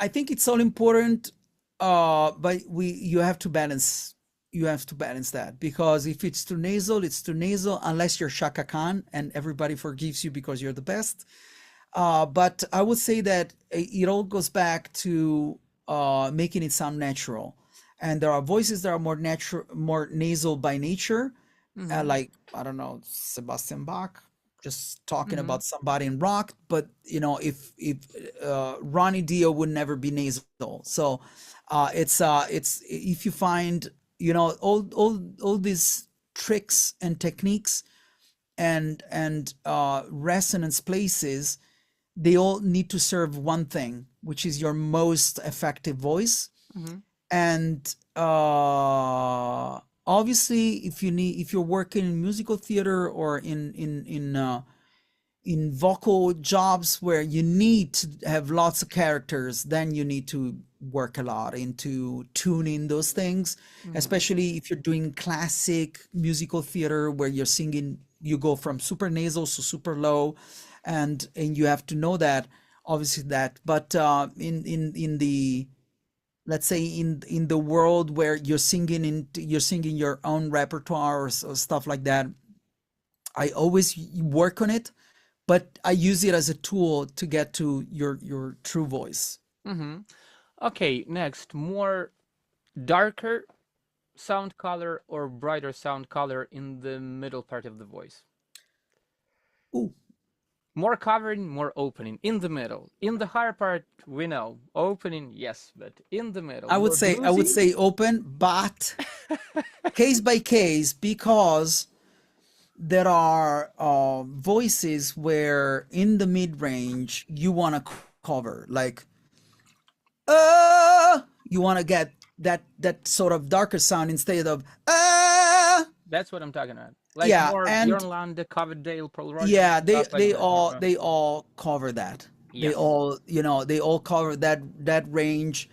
I think it's all important. But you have to balance. You have to balance that, because if it's too nasal, it's too nasal, unless you're Shaka Khan and everybody forgives you because you're the best. But I would say that it all goes back to making it sound natural. And there are voices that are more natural, more nasal by nature, Mm-hmm. like, I don't know, Sebastian Bach, just talking Mm-hmm. about somebody in rock. But if Ronnie Dio would never be nasal. So it's if you find, all these tricks and techniques and resonance places, they all need to serve one thing, which is your most effective voice. Mm-hmm. And obviously, if you're working in musical theater or in vocal jobs where you need to have lots of characters, then you need to work a lot into tuning those things, Mm-hmm. especially if you're doing classic musical theater where you're singing, you go from super nasal to super low, and you have to know that, obviously, that. But in the, let's say, in the world where you're singing your own repertoire, or stuff like that, I always work on it, but I use it as a tool to get to your true voice. Mm-hmm. Okay, next, more darker sound color or brighter sound color in the middle part of the voice. Ooh, More covering, more opening. In the middle. In the higher part, we know. Opening, yes, but in the middle. I would More say I would bluesy? say open, but case by case, because there are voices where in the mid range you want to cover, like you want to get that sort of darker sound instead of That's what I'm talking about. Like yeah. more And Jørn Lande, Coverdale, Pearl Rogers, yeah, they stuff like they that. all they all cover that. They Yes. all, they all cover that range.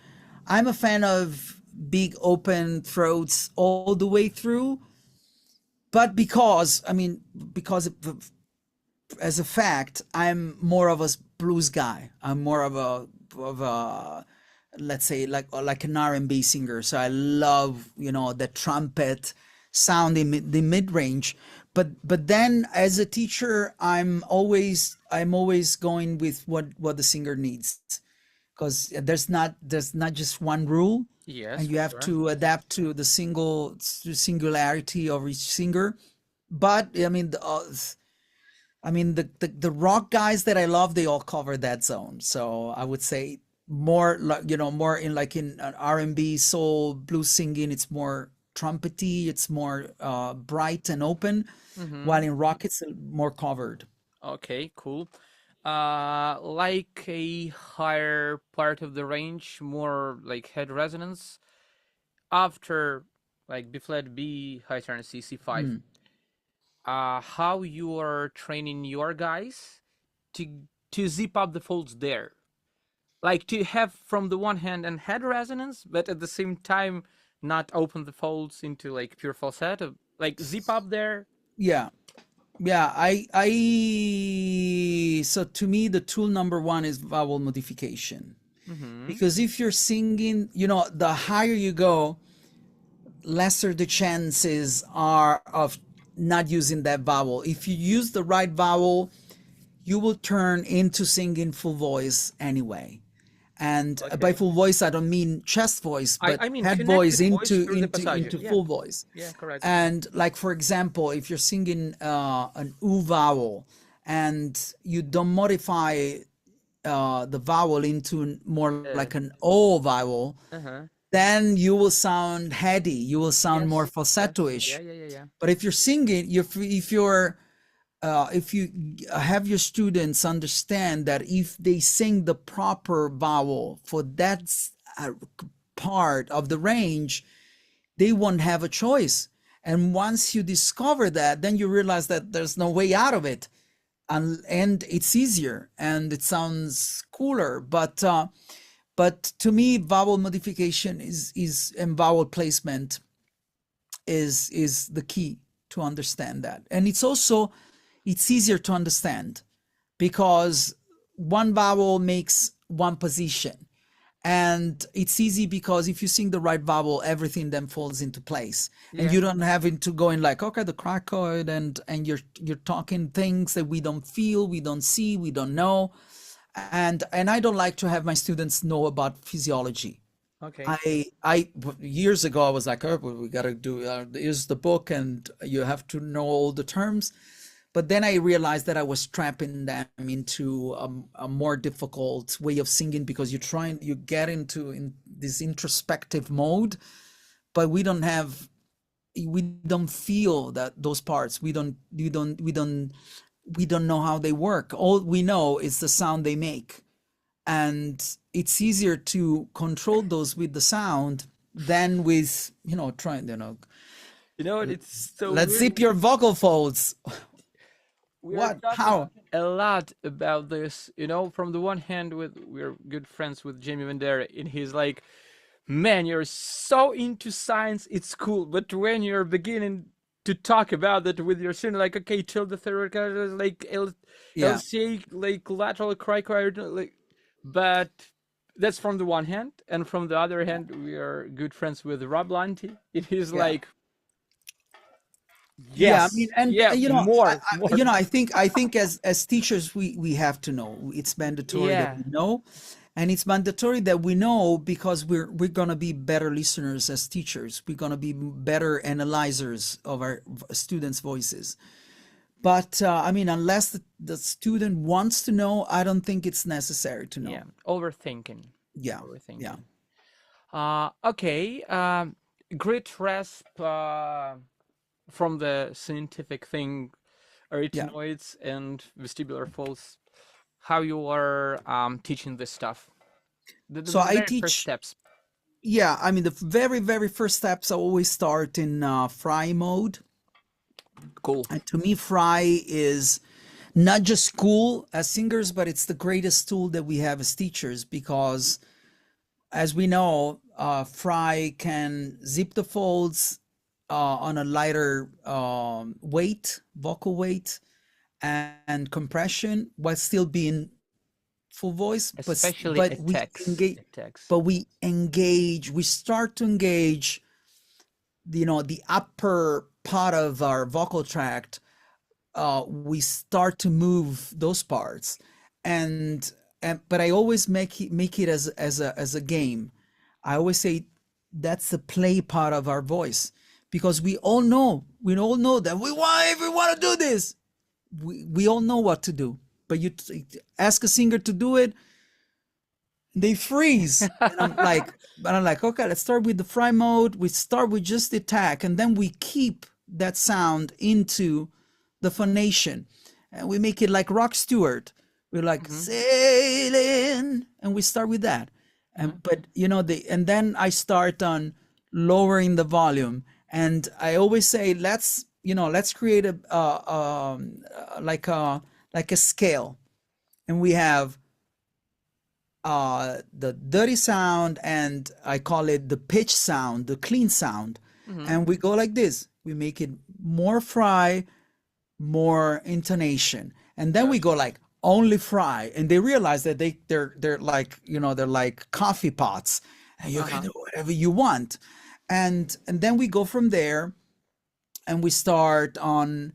I'm a fan of big open throats all the way through, but because as a fact, I'm more of a blues guy. I'm more of a, let's say, like an R&B singer. So I love, the trumpet sound in the mid range. But then as a teacher, I'm always going with what the singer needs, because there's not just one rule, Yes, and you for have sure. to adapt to the singularity of each singer. But the rock guys that I love, they all cover that zone. So I would say more like, more in, like, in an R&B, soul, blues singing, it's more trumpety, it's more bright and open, Mm-hmm. while in rock it's more covered. Okay, cool. Like a higher part of the range, more like head resonance after like B flat B, high turn C, C5. how you are training your guys to zip up the folds there, like to have from the one hand and head resonance, but at the same time not open the folds into like pure falsetto, like zip up there. Yeah. Yeah, so to me, the tool number one is vowel modification. Mm-hmm. Because if you're singing, the higher you go, lesser the chances are of not using that vowel. If you use the right vowel, you will turn into singing full voice anyway. And by Okay. full voice, I don't mean chest voice, but I mean head voice connected voice into through the passage. Yeah. full voice. Yeah. Correct. And like for example, if you're singing an u vowel and you don't modify the vowel into more like an o vowel, Uh-huh. then you will sound heady. You will sound more Yes. Yes. Yeah. falsetto-ish. Yeah. Yeah. Yeah. But if you're singing, if you have your students understand that if they sing the proper vowel for that part of the range, they won't have a choice. And once you discover that, then you realize that there's no way out of it. And it's easier and it sounds cooler. But to me, vowel modification is and vowel placement is the key to understand that. And it's easier to understand because one vowel makes one position. And it's easy because if you sing the right vowel, everything then falls into place. And Yeah. you don't have to go in like, okay, the cricoid, and you're talking things that we don't feel, we don't see, we don't know. And I don't like to have my students know about physiology. Okay. I years ago I was like, oh, we gotta do here's the book and you have to know all the terms. But then I realized that I was trapping them into a more difficult way of singing because you get into in this introspective mode, but we don't feel that those parts. We don't know how they work. All we know is the sound they make. And it's easier to control those with the sound than with, trying, You know what? It's so let's weird. zip your vocal folds. We are What? talking How? a lot about this. From the one hand, we're good friends with Jamie Vendera, and he's like, "Man, you're so into science. It's cool." But when you're beginning to talk about it with your student, like, okay, till the third, like Yeah. LCA, like lateral cricoid, like, but that's from the one hand, and from the other hand, we are good friends with Rob Lande. It is Yeah. like, Yeah, I mean, yes, and yeah, more, more. I think as teachers we have to know. It's mandatory that Yeah. we know, and it's mandatory that we know because we're gonna be better listeners as teachers. We're gonna be better analyzers of our students' voices. But I mean, unless the student wants to know, I don't think it's necessary to Yeah, know. overthinking. Yeah, yeah, Overthinking. Okay. Grit rasp from the scientific thing, yeah. arytenoids and vestibular folds. How you are teaching this stuff? The So I very first teach. steps. Yeah, I mean, the very, very first steps I always start in fry mode. Cool. And to me, fry is not just cool as singers, but it's the greatest tool that we have as teachers because, as we know, fry can zip the folds on a lighter weight, vocal weight, and compression while still being full voice. Especially But we attacks. engage, Attacks. we start to engage, the upper part of our vocal tract. We start to move those parts, and but I always make it as a game. I always say that's the play part of our voice because we all know that if we want to do this, we all know what to do. But you ask a singer to do it, they freeze, and I'm like, okay, let's start with the fry mode. We start with just the attack, and then we keep that sound into the phonation, and we make it like Rock Stewart. We're like Mm-hmm. sailing, and we start with that. Mm-hmm. But and then I start on lowering the volume, and I always say, let's let's create like a scale, and we have the dirty sound, and I call it the pitch sound, the clean sound, Mm-hmm. and we go like this. We make it more fry, more intonation, and then we go Gotcha. like only fry, and they realize that they're like, they're like coffee pots, and you can Uh-huh. do whatever you want, and then we go from there, and we start on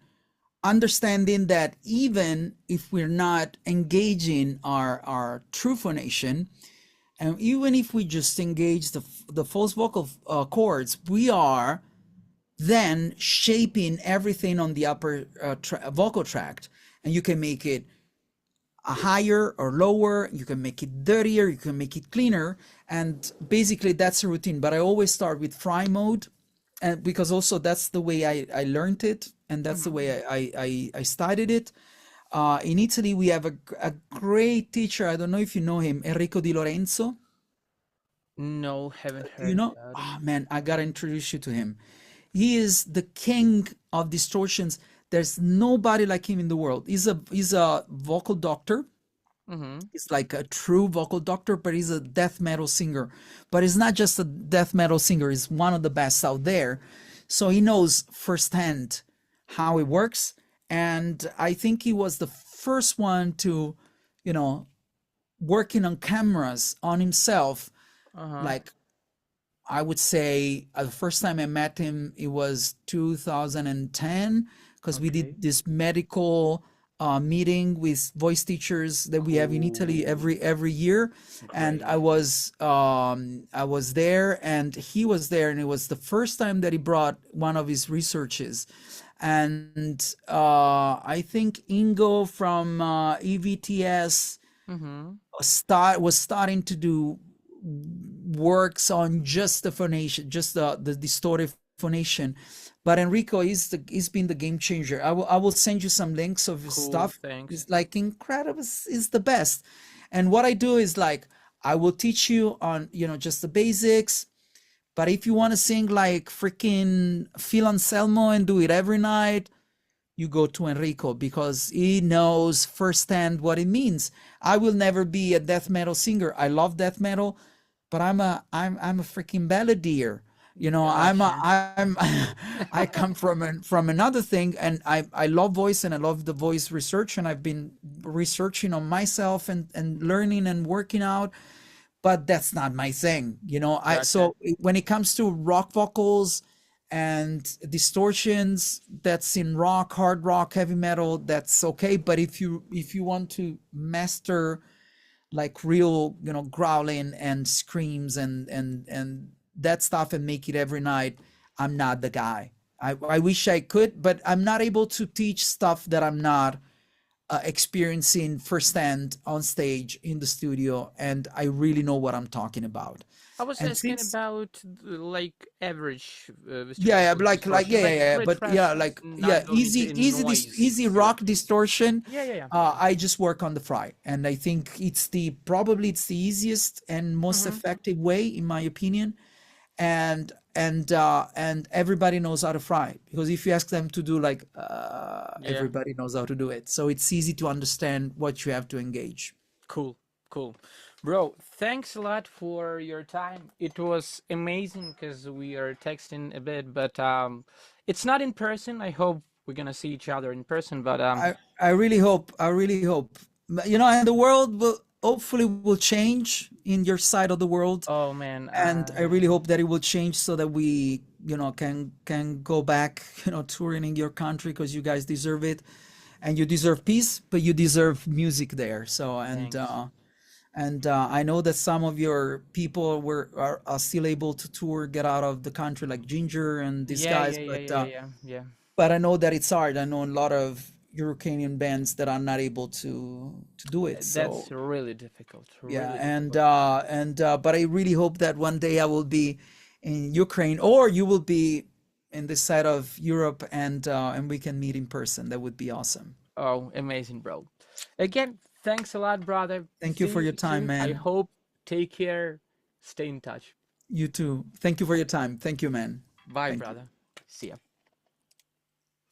understanding that even if we're not engaging our true phonation, and even if we just engage the false vocal chords, we are then shaping everything on the upper vocal tract, and you can make it a higher or lower, you can make it dirtier, you can make it cleaner, and basically that's a routine. But I always start with fry mode, and because also that's the way I learned it, and that's the Mm-hmm. way I studied it. In Italy, we have a great teacher. I don't know if you know him, Enrico Di Lorenzo. No, haven't You heard know, about ah him. man, I gotta introduce you to him. He is the king of distortions. There's nobody like him in the world. He's a vocal doctor. Mm-hmm. He's like a true vocal doctor, but he's a death metal singer. But he's not just a death metal singer, he's one of the best out there. So he knows firsthand how it works. And I think he was the first one to, you know, working on cameras on himself. Uh-huh. Like, I would say the first time I met him, it was 2010, because we Okay. did this medical meeting with voice teachers that we have in Italy Cool. every year, and Great. I was there, and he was there, and it was the first time that he brought one of his researches, and I think Ingo from EVTS Mm-hmm. was starting to do works on just the phonation, just the distorted phonation. But Enrico is been the game changer. I will send you some links of his Cool. stuff. Thanks. It's like incredible. Is the best. And what I do is like I will teach you on just the basics. But if you want to sing like freaking Phil Anselmo and do it every night, you go to Enrico because he knows firsthand what it means. I will never be a death metal singer. I love death metal, but I'm a freaking balladeer. Gotcha. I come from another thing, and I love voice, and I love the voice research, and I've been researching on myself and learning and working out, but that's not my thing. I Gotcha. so when it comes to rock vocals and distortions, that's in rock, hard rock, heavy metal, that's okay. But if you want to master like real, growling and screams and that stuff and make it every night, I'm not the guy. I wish I could, but I'm not able to teach stuff that I'm not experiencing firsthand on stage in the studio, and I really know what I'm talking about. I was And asking since about like average yeah, yeah, like distortion, yeah, yeah, like yeah, pretty but yeah, fast, like yeah, not going into easy, any easy, noise easy field. rock distortion. Yeah, yeah, yeah. I just work on the fry, and I think it's the easiest and most Mm-hmm. effective way, in my opinion. And everybody knows how to fry, because if you ask them to do like Yeah. everybody knows how to do it, so it's easy to understand what you have to engage. Cool, cool. Bro, thanks a lot for your time. It was amazing because we are texting a bit, but it's not in person. I hope we're gonna see each other in person, but I really hope, and the world will hopefully will change in your side of the world, oh man, and I really hope that it will change so that we can go back touring in your country, because you guys deserve it, and you deserve peace, but you deserve music there. So thanks. I know that some of your people are still able to tour, get out of the country, like Ginger and these Yeah, guys, yeah, yeah, but yeah, yeah, yeah. I know that it's hard. I know a lot of European bands that are not able to do it. That's So really difficult, yeah, really difficult. but I really hope that one day I will be in Ukraine, or you will be in this side of Europe, and we can meet in person. That would be awesome. Oh, amazing, bro. Again, thanks a lot, brother. Thank you See for your you time, soon. I man. hope. Take care. Stay in touch. You too. Thank you for your time. Thank you, man. Bye, Thank you. brother. See ya.